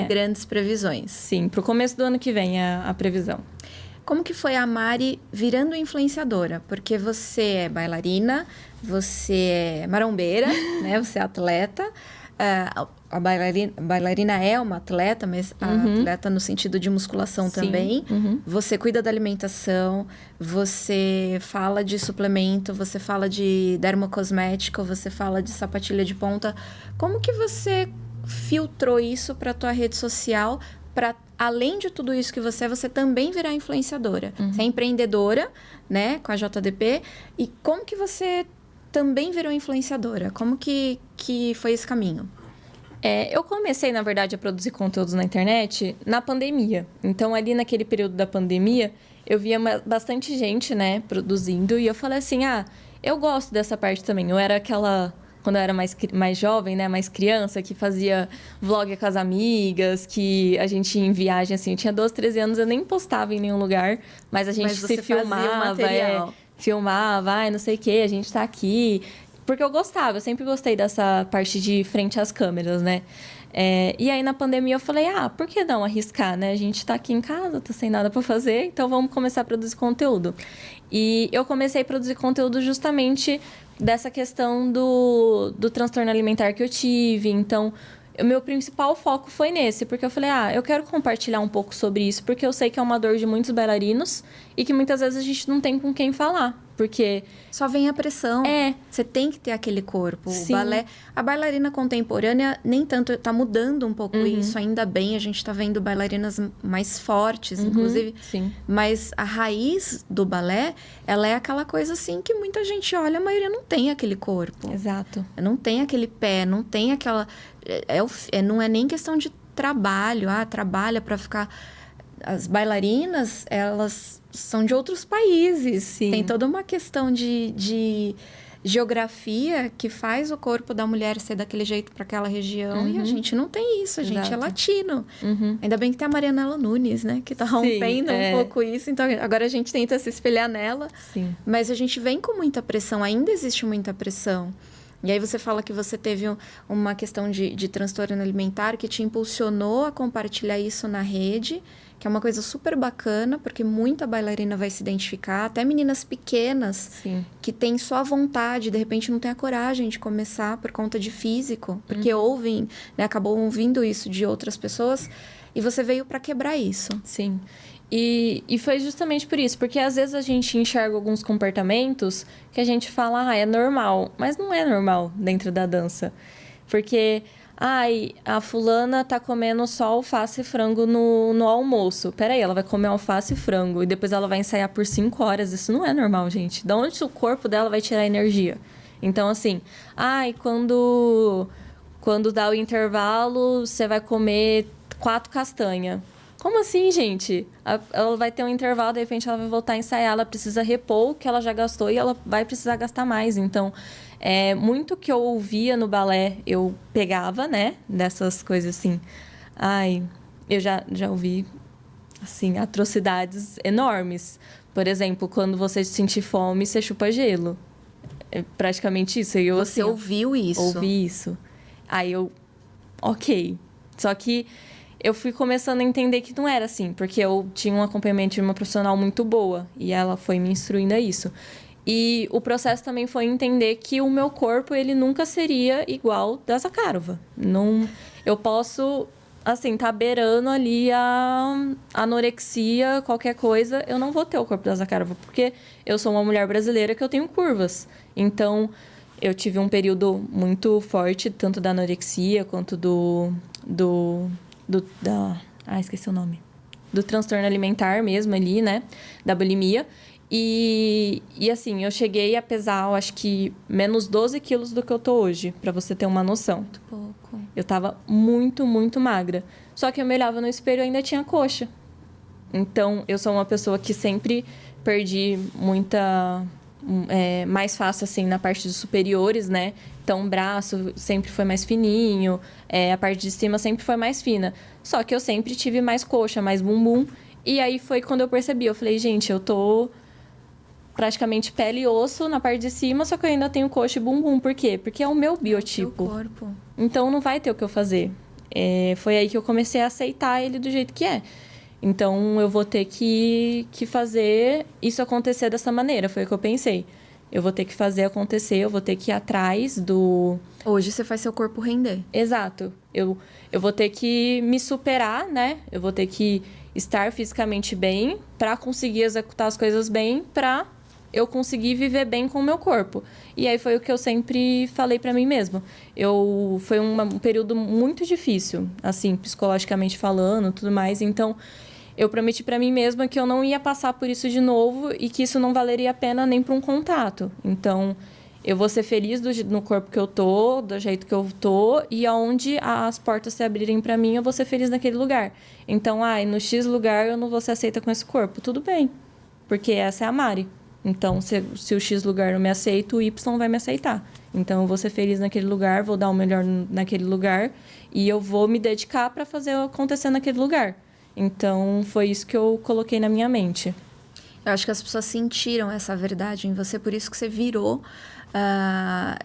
grandes previsões. Sim, pro começo do ano que vem é a previsão. Como que foi a Mari virando influenciadora? Porque você é bailarina, você é marombeira, né? Você é atleta. A bailarina é uma atleta, mas a atleta no sentido de musculação também. Você cuida da alimentação, você fala de suplemento, você fala de dermocosmético, você fala de sapatilha de ponta. Como que você filtrou isso para a tua rede social para, além de tudo isso que você também virar influenciadora? Você é empreendedora, né, com a JDP. E como que você também virou influenciadora? Como que foi esse caminho? Eu comecei, na verdade, a produzir conteúdos na internet na pandemia. Então, ali naquele período da pandemia, eu via bastante gente, né, produzindo. E eu falei assim, eu gosto dessa parte também. Eu era quando eu era mais jovem, né, mais criança, que fazia vlog com as amigas, que a gente ia em viagem, assim. Eu tinha 12, 13 anos, eu nem postava em nenhum lugar. Mas a gente se filmava, filmava, não sei o quê, a gente tá aqui. Porque eu sempre gostei dessa parte de frente às câmeras, né? E aí, na pandemia, eu falei, por que não arriscar, né? A gente tá aqui em casa, tá sem nada pra fazer, então vamos começar a produzir conteúdo. E eu comecei a produzir conteúdo justamente dessa questão do transtorno alimentar que eu tive. Então, o meu principal foco foi nesse, porque eu falei, eu quero compartilhar um pouco sobre isso, porque eu sei que é uma dor de muitos bailarinos e que muitas vezes a gente não tem com quem falar, porque... Só vem a pressão. Você tem que ter aquele corpo. Sim. O balé... A bailarina contemporânea, nem tanto, tá mudando um pouco isso, ainda bem. A gente tá vendo bailarinas mais fortes, inclusive. Sim. Mas a raiz do balé, ela é aquela coisa assim que muita gente olha, a maioria não tem aquele corpo. Exato. Não tem aquele pé, não tem aquela... não é nem questão de trabalho. Trabalha para ficar... As bailarinas, elas são de outros países. Sim. Tem toda uma questão de geografia que faz o corpo da mulher ser daquele jeito para aquela região. E a gente não tem isso, a gente é latino. Ainda bem que tem a Marianela Nunes, né? Que tá rompendo um pouco isso. Então, agora a gente tenta se espelhar nela. Sim. Mas a gente vem com muita pressão, ainda existe muita pressão. E aí você fala que você teve uma questão de transtorno alimentar que te impulsionou a compartilhar isso na rede, que é uma coisa super bacana, porque muita bailarina vai se identificar, até meninas pequenas, Sim. que têm só a vontade, de repente não tem a coragem de começar por conta de físico, porque ouvem, né, acabou ouvindo isso de outras pessoas, e você veio para quebrar isso. Sim. E foi justamente por isso, porque às vezes a gente enxerga alguns comportamentos que a gente fala, é normal, mas não é normal dentro da dança. Porque, a fulana tá comendo só alface e frango no almoço. Peraí, ela vai comer alface e frango e depois ela vai ensaiar por 5 horas. Isso não é normal, gente. De onde o corpo dela vai tirar energia? Então, assim, quando dá o intervalo, você vai comer 4 castanhas. como assim, gente? Ela vai ter um intervalo, de repente ela vai voltar a ensaiar, ela precisa repor o que ela já gastou e ela vai precisar gastar mais. Então, muito que eu ouvia no balé, eu pegava, né? Dessas coisas assim. Ai, eu já ouvi, assim, atrocidades enormes. Por exemplo, quando você sentir fome, você chupa gelo. É praticamente isso. E eu, Você assim, ouviu isso? ouvi isso. Aí eu, ok. Só que eu fui começando a entender que não era assim, porque eu tinha um acompanhamento de uma profissional muito boa e ela foi me instruindo a isso. E o processo também foi entender que o meu corpo, ele nunca seria igual da Zakharova. Não, eu posso, assim, tá beirando ali a anorexia, qualquer coisa, eu não vou ter o corpo da Zakharova, porque eu sou uma mulher brasileira que eu tenho curvas. Então, eu tive um período muito forte, tanto da anorexia quanto esqueci o nome. Do transtorno alimentar mesmo ali, né? Da bulimia. E assim, eu cheguei a pesar, eu acho que menos 12 quilos do que eu tô hoje, pra você ter uma noção. Muito pouco. Eu tava muito, muito magra. Só que eu me olhava no espelho e ainda tinha coxa. Então, eu sou uma pessoa que sempre perdi muita... mais fácil, assim, na parte dos superiores, né? Então, o braço sempre foi mais fininho, a parte de cima sempre foi mais fina. Só que eu sempre tive mais coxa, mais bumbum. E aí foi quando eu percebi. Eu falei, gente, eu tô praticamente pele e osso na parte de cima, só que eu ainda tenho coxa e bumbum. Por quê? Porque é o meu biotipo. É o teu corpo. Então, não vai ter o que eu fazer. Foi aí que eu comecei a aceitar ele do jeito que é. Então, eu vou ter que fazer isso acontecer dessa maneira. Foi o que eu pensei. Eu vou ter que fazer acontecer, eu vou ter que ir atrás do... Hoje você faz seu corpo render. Exato. Eu vou ter que me superar, né? Eu vou ter que estar fisicamente bem para conseguir executar as coisas bem, para eu conseguir viver bem com o meu corpo. E aí foi o que eu sempre falei para mim mesma. Foi um período muito difícil, assim, psicologicamente falando, tudo mais. Então, eu prometi para mim mesma que eu não ia passar por isso de novo e que isso não valeria a pena nem para um contato. Então, eu vou ser feliz no corpo que eu tô, do jeito que eu tô, e aonde as portas se abrirem para mim, eu vou ser feliz naquele lugar. Então, no X lugar eu não vou ser aceita com esse corpo. Tudo bem, porque essa é a Mari. Então, se o X lugar não me aceita, o Y vai me aceitar. Então, eu vou ser feliz naquele lugar, vou dar o melhor naquele lugar e eu vou me dedicar para fazer acontecer naquele lugar. Então, foi isso que eu coloquei na minha mente. Eu acho que as pessoas sentiram essa verdade em você, por isso que você virou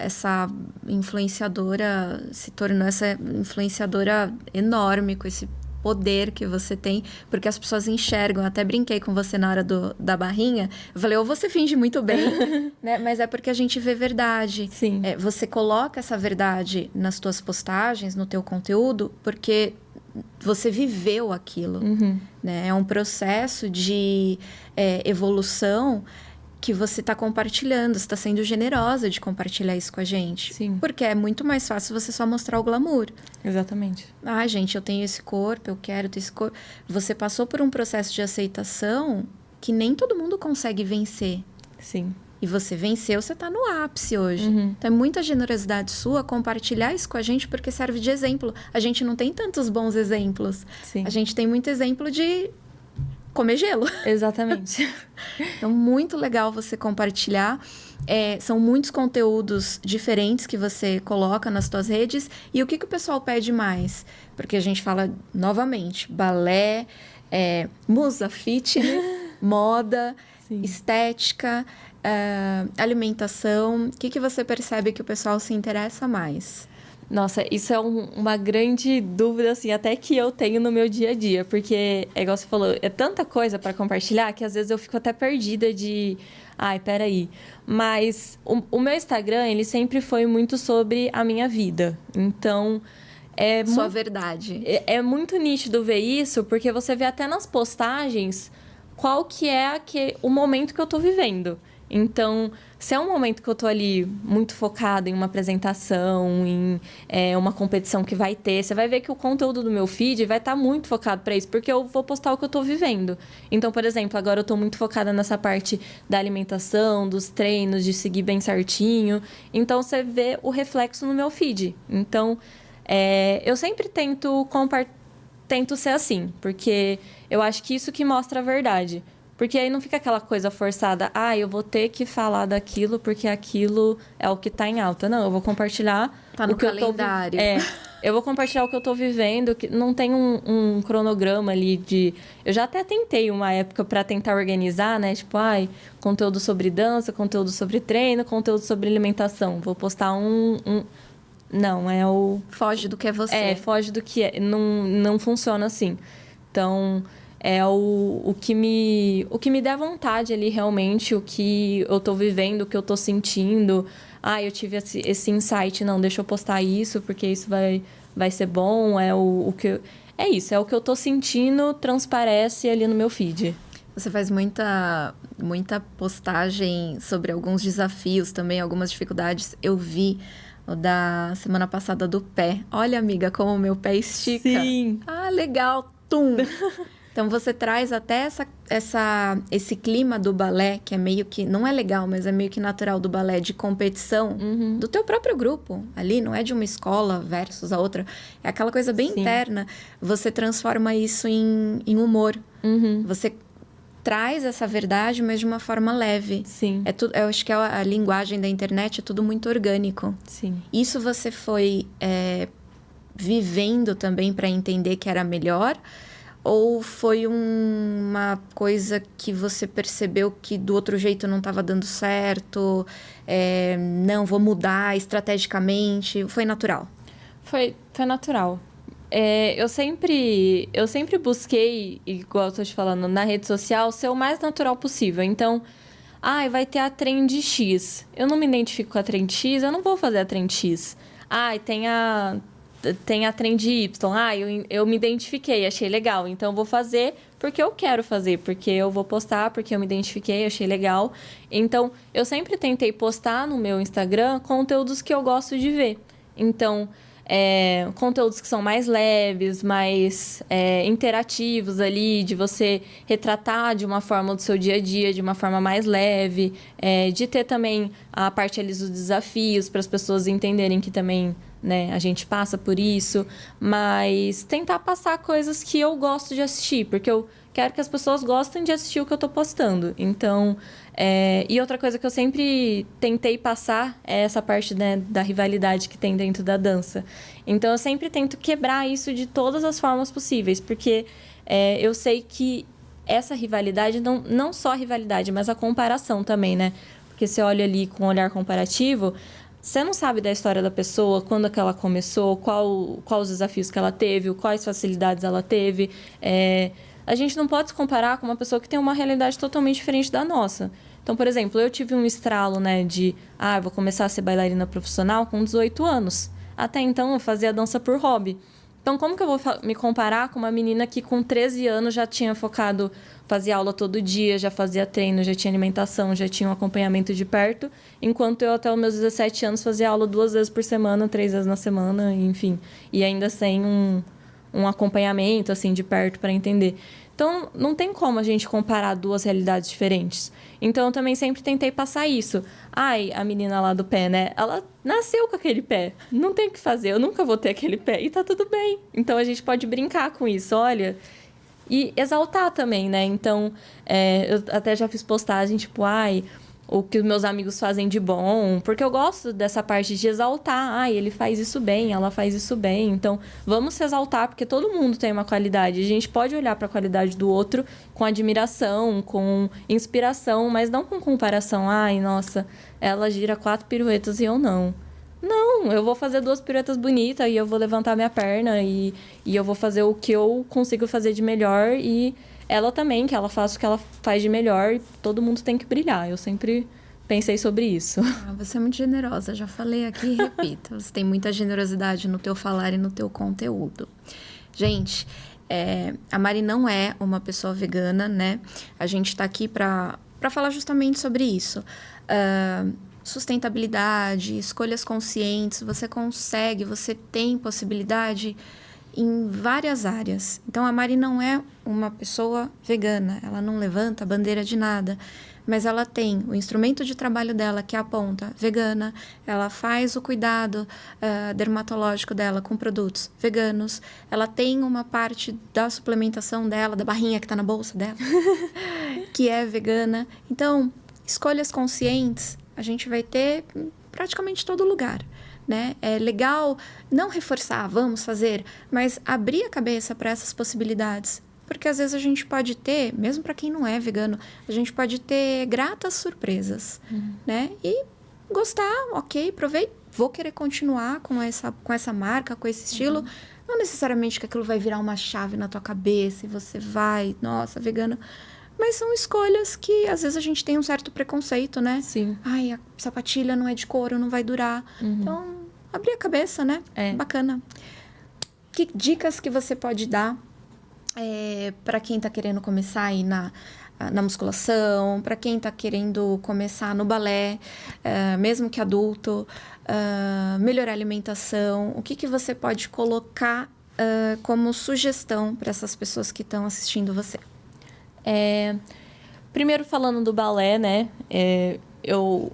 essa influenciadora, se tornou essa influenciadora enorme com esse poder que você tem, porque as pessoas enxergam. Eu até brinquei com você na hora da barrinha. Eu falei, ou você finge muito bem, né? Mas é porque a gente vê verdade. Sim. Você coloca essa verdade nas tuas postagens, no teu conteúdo, porque você viveu aquilo. Uhum. Né? É um processo de evolução que você está compartilhando, você está sendo generosa de compartilhar isso com a gente. Sim. Porque é muito mais fácil você só mostrar o glamour. Exatamente. Gente, eu tenho esse corpo, eu quero ter esse corpo. Você passou por um processo de aceitação que nem todo mundo consegue vencer. Sim. E você venceu, você está no ápice hoje. Uhum. Então, é muita generosidade sua compartilhar isso com a gente, porque serve de exemplo. A gente não tem tantos bons exemplos. Sim. A gente tem muito exemplo de comer gelo. Exatamente. Então, muito legal você compartilhar. São muitos conteúdos diferentes que você coloca nas suas redes. E o que o pessoal pede mais? Porque a gente fala, novamente, balé, musa fitness, moda, Sim. estética, alimentação. O que você percebe que o pessoal se interessa mais? Nossa, isso é uma grande dúvida, assim, até que eu tenho no meu dia a dia. Porque, igual você falou, é tanta coisa para compartilhar que às vezes eu fico até perdida de... peraí. Mas o meu Instagram, ele sempre foi muito sobre a minha vida. Então... Sua verdade. É muito nítido ver isso, porque você vê até nas postagens qual que é o momento que eu tô vivendo. Então, se é um momento que eu tô ali muito focada em uma apresentação, em uma competição que vai ter, você vai ver que o conteúdo do meu feed vai estar muito focado para isso, porque eu vou postar o que eu tô vivendo. Então, por exemplo, agora eu tô muito focada nessa parte da alimentação, dos treinos, de seguir bem certinho. Então, você vê o reflexo no meu feed. Então, eu sempre tento tento ser assim, porque eu acho que isso que mostra a verdade. Porque aí não fica aquela coisa forçada, eu vou ter que falar daquilo porque aquilo é o que tá em alta. Não, eu vou compartilhar Tá no o que calendário. eu vou compartilhar o que eu tô vivendo, que não tem um cronograma ali de... Eu já até tentei uma época para tentar organizar, né? Tipo, conteúdo sobre dança, conteúdo sobre treino, conteúdo sobre alimentação. Vou postar Não, é o... Foge do que é você. Foge do que é. Não funciona assim. Então, é o que me dá vontade ali, realmente, o que eu tô vivendo, o que eu tô sentindo. Eu tive esse insight, não, deixa eu postar isso, porque isso vai ser bom. É o que... É isso, é o que eu tô sentindo, transparece ali no meu feed. Você faz muita postagem sobre alguns desafios também, algumas dificuldades. Eu vi o da semana passada do pé. Olha, amiga, como o meu pé estica. Sim. Legal. Tum. Então, você traz até esse clima do balé, que é meio que... Não é legal, mas é meio que natural do balé, de competição do teu próprio grupo. Ali, não é de uma escola versus a outra. É aquela coisa bem interna. Você transforma isso em humor. Você traz essa verdade, mas de uma forma leve. Sim. Eu acho que a linguagem da internet é tudo muito orgânico. Sim. Isso você foi vivendo também para entender que era melhor? Ou foi uma coisa que você percebeu que do outro jeito não estava dando certo? Não, vou mudar estrategicamente. Foi natural? Foi natural. Eu sempre busquei, igual eu tô te falando, na rede social, ser o mais natural possível. Então, vai ter a trend X. Eu não me identifico com a trend X, eu não vou fazer a trend X. Tem a trend Y. Eu me identifiquei, achei legal. Então, eu vou fazer porque eu quero fazer. Porque eu vou postar, porque eu me identifiquei, achei legal. Então, eu sempre tentei postar no meu Instagram conteúdos que eu gosto de ver. Então, conteúdos que são mais leves, mais interativos ali, de você retratar de uma forma do seu dia a dia, de uma forma mais leve. De ter também a parte ali dos desafios, para as pessoas entenderem que também... né, a gente passa por isso, mas tentar passar coisas que eu gosto de assistir, porque eu quero que as pessoas gostem de assistir o que eu tô postando. Então, e outra coisa que eu sempre tentei passar é essa parte, né, da rivalidade que tem dentro da dança. Então, eu sempre tento quebrar isso de todas as formas possíveis, porque eu sei que essa rivalidade, não só a rivalidade, mas a comparação também, né? Porque você olha ali com um olhar comparativo... Você não sabe da história da pessoa, quando que ela começou, qual os desafios que ela teve, quais facilidades ela teve. A gente não pode se comparar com uma pessoa que tem uma realidade totalmente diferente da nossa. Então, por exemplo, eu tive um estralo, né, vou começar a ser bailarina profissional com 18 anos. Até então, eu fazia dança por hobby. Então, como que eu vou me comparar com uma menina que com 13 anos já tinha focado, fazia aula todo dia, já fazia treino, já tinha alimentação, já tinha um acompanhamento de perto, enquanto eu até os meus 17 anos fazia aula 2 vezes por semana, 3 vezes na semana, enfim. E ainda sem um acompanhamento, assim, de perto para entender. Então, não tem como a gente comparar duas realidades diferentes. Então, eu também sempre tentei passar isso. A menina lá do pé, né? Ela nasceu com aquele pé. Não tem o que fazer, eu nunca vou ter aquele pé. E tá tudo bem. Então, a gente pode brincar com isso, olha. E exaltar também, né? Então, eu até já fiz postagem, tipo, o que os meus amigos fazem de bom, porque eu gosto dessa parte de exaltar. Ele faz isso bem, ela faz isso bem. Então, vamos se exaltar, porque todo mundo tem uma qualidade. A gente pode olhar para a qualidade do outro com admiração, com inspiração, mas não com comparação. Nossa, ela gira 4 piruetas e eu não. Não, eu vou fazer 2 piruetas bonitas e eu vou levantar minha perna e eu vou fazer o que eu consigo fazer de melhor e... ela também, que ela faça o que ela faz de melhor e todo mundo tem que brilhar. Eu sempre pensei sobre isso. Você é muito generosa, já falei aqui e repito. Você tem muita generosidade no teu falar e no teu conteúdo. Gente, a Mari não é uma pessoa vegana, né? A gente tá aqui para falar justamente sobre isso. Sustentabilidade, escolhas conscientes, você tem possibilidade... em várias áreas. Então, a Mari não é uma pessoa vegana, ela não levanta a bandeira de nada, mas ela tem o instrumento de trabalho dela que aponta vegana, ela faz o cuidado dermatológico dela com produtos veganos, ela tem uma parte da suplementação dela, da barrinha que está na bolsa dela, que é vegana. Então, escolhas conscientes a gente vai ter em praticamente todo lugar. Né? É legal não reforçar, vamos fazer, mas abrir a cabeça para essas possibilidades. Porque às vezes a gente pode ter, mesmo para quem não é vegano, a gente pode ter gratas surpresas, né? E gostar, ok, provei, vou querer continuar com essa marca, com esse estilo. Não necessariamente que aquilo vai virar uma chave na tua cabeça e você vai, nossa, vegano. Mas são escolhas que às vezes a gente tem um certo preconceito, né? Sim. Ai, a sapatilha não é de couro, não vai durar. Então, abrir a cabeça, né? Bacana. Que dicas que você pode dar para quem está querendo começar aí na musculação, para quem está querendo começar no balé, mesmo que adulto, melhorar a alimentação? O que você pode colocar como sugestão para essas pessoas que estão assistindo você? Primeiro, falando do balé, né? Eu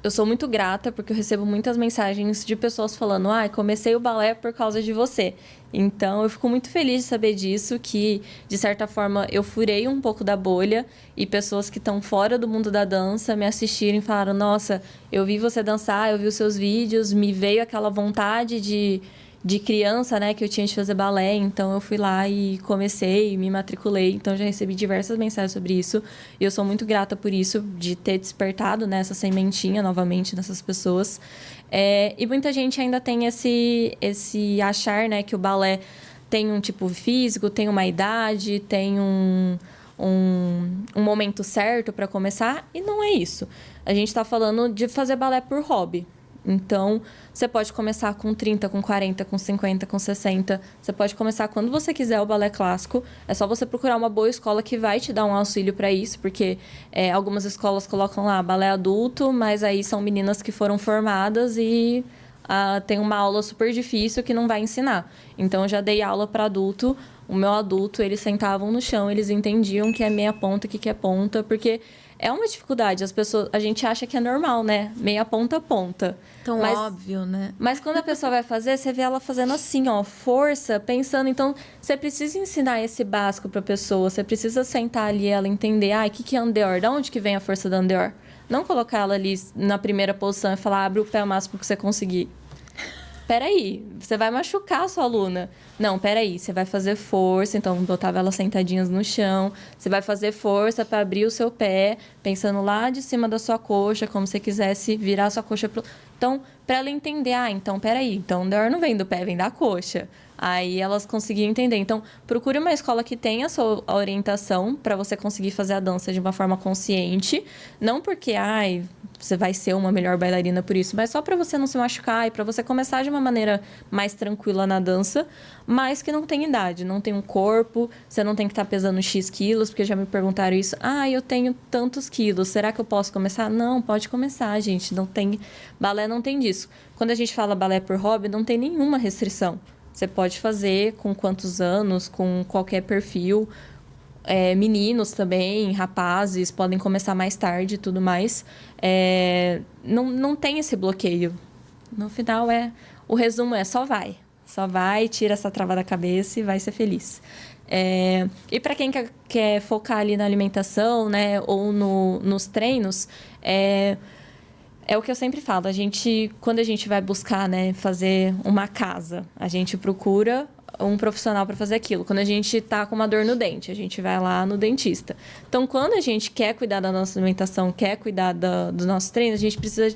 sou muito grata porque eu recebo muitas mensagens de pessoas falando: comecei o balé por causa de você. Então, eu fico muito feliz de saber disso, que, de certa forma, eu furei um pouco da bolha e pessoas que estão fora do mundo da dança me assistiram e falaram: nossa, eu vi você dançar, eu vi os seus vídeos, me veio aquela vontade de criança, né, que eu tinha de fazer balé, então eu fui lá e comecei, me matriculei, então já recebi diversas mensagens sobre isso, e eu sou muito grata por isso, de ter despertado, né, essa sementinha novamente nessas pessoas. E muita gente ainda tem esse achar, né, que o balé tem um tipo físico, tem uma idade, tem um momento certo para começar, e não é isso. A gente está falando de fazer balé por hobby. Então, você pode começar com 30, com 40, com 50, com 60. Você pode começar quando você quiser o balé clássico. É só você procurar uma boa escola que vai te dar um auxílio para isso, porque algumas escolas colocam lá balé adulto, mas aí são meninas que foram formadas e tem uma aula super difícil que não vai ensinar. Então, eu já dei aula para adulto. O meu adulto, eles sentavam no chão, eles entendiam o que é meia ponta, o que é ponta, porque é uma dificuldade. A gente acha que é normal, né? Meia ponta a ponta. Tão óbvio, né? Mas quando a pessoa vai fazer, você vê ela fazendo assim, ó, força, pensando. Então, você precisa ensinar esse básico pra pessoa. Você precisa sentar ali, ela entender, o que é andeor? Da onde que vem a força da andeor? Não colocar ela ali na primeira posição e falar, abre o pé o máximo que você conseguir. Peraí, você vai machucar a sua aluna. Não, peraí, você vai fazer força. Então, botava elas sentadinhas no chão. Você vai fazer força para abrir o seu pé, pensando lá de cima da sua coxa, como se você quisesse virar a sua coxa pro... Então, para ela entender, então, peraí. Então, o dor não vem do pé, vem da coxa. Aí, elas conseguiam entender. Então, procure uma escola que tenha a sua orientação para você conseguir fazer a dança de uma forma consciente. Não porque, você vai ser uma melhor bailarina por isso, mas só para você não se machucar e para você começar de uma maneira mais tranquila na dança, mas que não tem idade, não tem um corpo, você não tem que estar pesando X quilos, porque já me perguntaram isso. Eu tenho tantos quilos, será que eu posso começar? Não, pode começar, gente, não tem... Balé não tem disso. Quando a gente fala balé por hobby, não tem nenhuma restrição. Você pode fazer com quantos anos, com qualquer perfil. Meninos também, rapazes, podem começar mais tarde e tudo mais. Não tem esse bloqueio. No final, o resumo só vai. Só vai, tira essa trava da cabeça e vai ser feliz. E para quem quer focar ali na alimentação, né, ou nos treinos, é o que eu sempre falo. Quando a gente vai buscar, né, fazer uma casa, a gente procura um profissional para fazer aquilo. Quando a gente tá com uma dor no dente, a gente vai lá no dentista. Então, quando a gente quer cuidar da nossa alimentação, quer cuidar do nosso treino, a gente precisa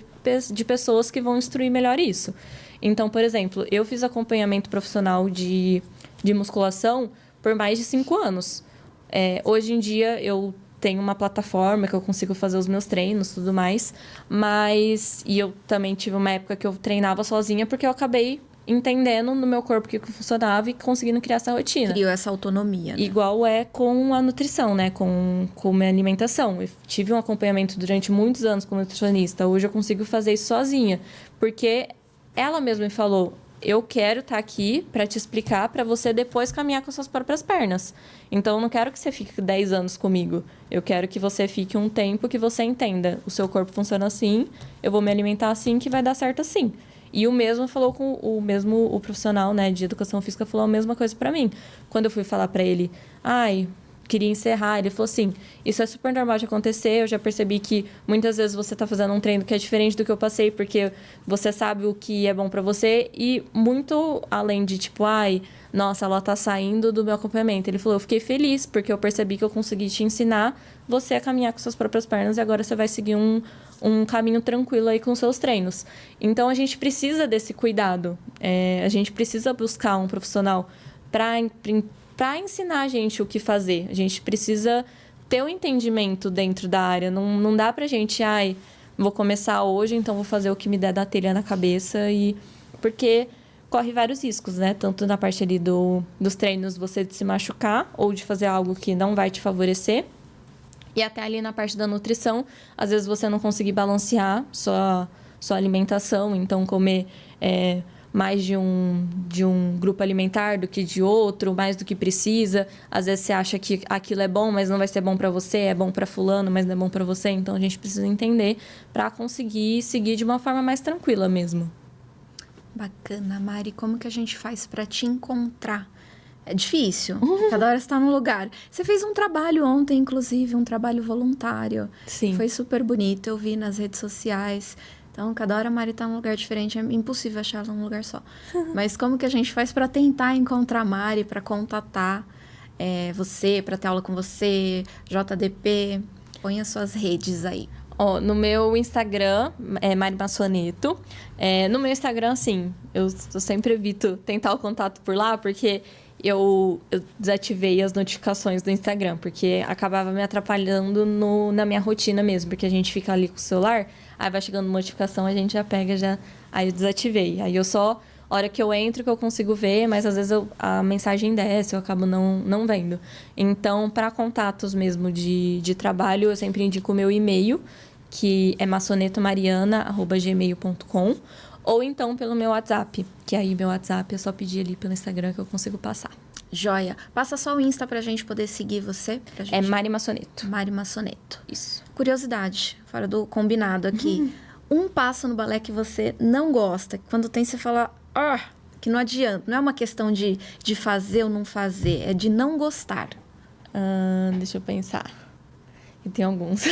de pessoas que vão instruir melhor isso. Então, por exemplo, eu fiz acompanhamento profissional de musculação por mais de 5 anos. Hoje em dia, eu tenho uma plataforma que eu consigo fazer os meus treinos e tudo mais. E eu também tive uma época que eu treinava sozinha porque eu acabei entendendo no meu corpo o que funcionava e conseguindo criar essa rotina. Criou essa autonomia, né? Igual com a nutrição, né? Com minha alimentação. Eu tive um acompanhamento durante muitos anos com nutricionista. Hoje eu consigo fazer isso sozinha. Porque ela mesma me falou, eu quero estar aqui para te explicar, para você depois caminhar com as suas próprias pernas. Então, eu não quero que você fique 10 anos comigo. Eu quero que você fique um tempo que você entenda. O seu corpo funciona assim, eu vou me alimentar assim, que vai dar certo assim. E o mesmo falou com o profissional, né, de educação física falou a mesma coisa para mim. Quando eu fui falar para ele, queria encerrar, ele falou assim, isso é super normal de acontecer, eu já percebi que muitas vezes você tá fazendo um treino que é diferente do que eu passei, porque você sabe o que é bom para você, e muito além de tipo, nossa, ela tá saindo do meu acompanhamento. Ele falou, eu fiquei feliz, porque eu percebi que eu consegui te ensinar você a caminhar com suas próprias pernas, e agora você vai seguir um caminho tranquilo aí com seus treinos. Então, a gente precisa desse cuidado, a gente precisa buscar um profissional para ensinar a gente o que fazer. A gente precisa ter um entendimento dentro da área. Não dá pra gente, vou começar hoje, então vou fazer o que me der da telha na cabeça. Porque corre vários riscos, né? Tanto na parte ali dos treinos, você de se machucar ou de fazer algo que não vai te favorecer. E até ali na parte da nutrição, às vezes você não conseguir balancear sua alimentação, então comer mais de um grupo alimentar do que de outro, mais do que precisa. Às vezes você acha que aquilo é bom, mas não vai ser bom para você, é bom para fulano, mas não é bom para você. Então a gente precisa entender para conseguir seguir de uma forma mais tranquila mesmo. Bacana, Mari. Como que a gente faz para te encontrar? É difícil. Cada hora você está num lugar. Você fez um trabalho ontem, inclusive, um trabalho voluntário. Sim. Foi super bonito. Eu vi nas redes sociais. Então, cada hora a Mari está num lugar diferente. É impossível achar ela num lugar só. Mas como que a gente faz para tentar encontrar a Mari, para contatar você, para ter aula com você, JDP? Põe as suas redes aí. No meu Instagram, é Mari Massoneto. No meu Instagram, sim, eu sempre evito tentar o contato por lá, porque eu desativei as notificações do Instagram, porque acabava me atrapalhando na minha rotina mesmo, porque a gente fica ali com o celular, aí vai chegando notificação, a gente já pega, aí eu desativei. Aí eu só, hora que eu entro, que eu consigo ver, mas às vezes a mensagem desce, eu acabo não vendo. Então, para contatos mesmo de trabalho, eu sempre indico o meu e-mail, que é massonetomariana@gmail.com, ou então pelo meu WhatsApp, que aí meu WhatsApp é só pedir ali pelo Instagram que eu consigo passar. Joia. Passa só o Insta pra gente poder seguir você. É Mari Massoneto. Mari Massoneto. Isso. Curiosidade, fora do combinado aqui. Um passo no balé que você não gosta, quando tem você fala, que não adianta. Não é uma questão de fazer ou não fazer, é de não gostar. Deixa eu pensar. E tem alguns.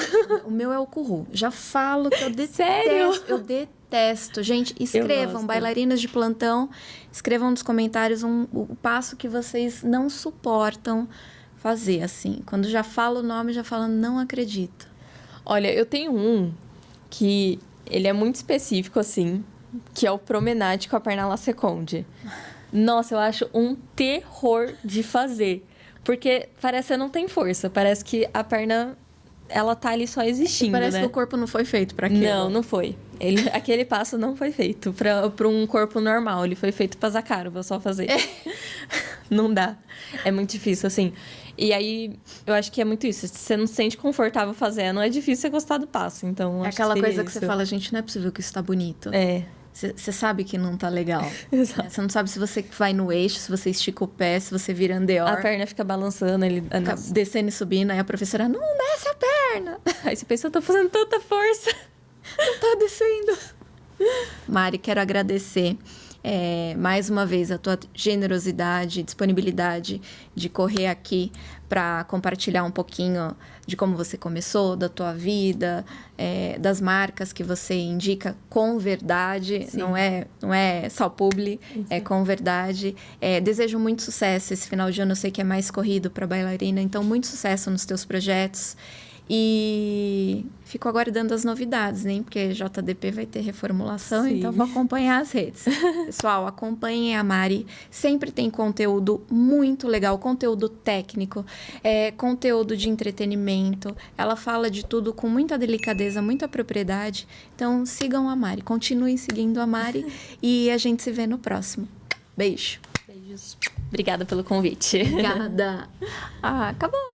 O meu é o curru. Já falo que eu detesto. Sério? Eu detesto. Gente, escrevam, bailarinas de plantão, escrevam nos comentários o passo que vocês não suportam fazer, assim. Quando já falo o nome, já falo, não acredito. Olha, eu tenho um que ele é muito específico, assim, que é o promenade com a perna la seconde. Nossa, eu acho um terror de fazer. Porque parece que não tem força. Parece que a perna, ela tá ali só existindo, Parece né? que o corpo não foi feito pra aquilo. Não foi. Aquele passo não foi feito pra um corpo normal. Ele foi feito pra Zacaro, vou só fazer. Não dá. É muito difícil, assim. E aí, eu acho que é muito isso. Se você não se sente confortável fazendo, é difícil você gostar do passo. Então, É acho aquela que coisa isso. que você fala, gente, não é possível que isso tá bonito. É. Você sabe que não tá legal. Exato. Você não sabe se você vai no eixo, se você estica o pé, se você vira andeor. A perna fica balançando, Fica descendo e subindo, aí a professora, não desce a perna. Aí você pensa, eu tô fazendo tanta força. Não tá descendo. Mari, quero agradecer mais uma vez a tua generosidade, disponibilidade de correr aqui para compartilhar um pouquinho de como você começou, da tua vida, das marcas que você indica com verdade. Não é só publi, é com verdade. Desejo muito sucesso esse final de ano, eu sei que é mais corrido para bailarina, então muito sucesso nos teus projetos. E fico aguardando as novidades, né? Porque JDP vai ter reformulação, Sim. Então vou acompanhar as redes. Pessoal, acompanhem a Mari. Sempre tem conteúdo muito legal, conteúdo técnico, conteúdo de entretenimento. Ela fala de tudo com muita delicadeza, muita propriedade. Então sigam a Mari, continuem seguindo a Mari e a gente se vê no próximo. Beijo. Beijos. Obrigada pelo convite. Obrigada. Acabou.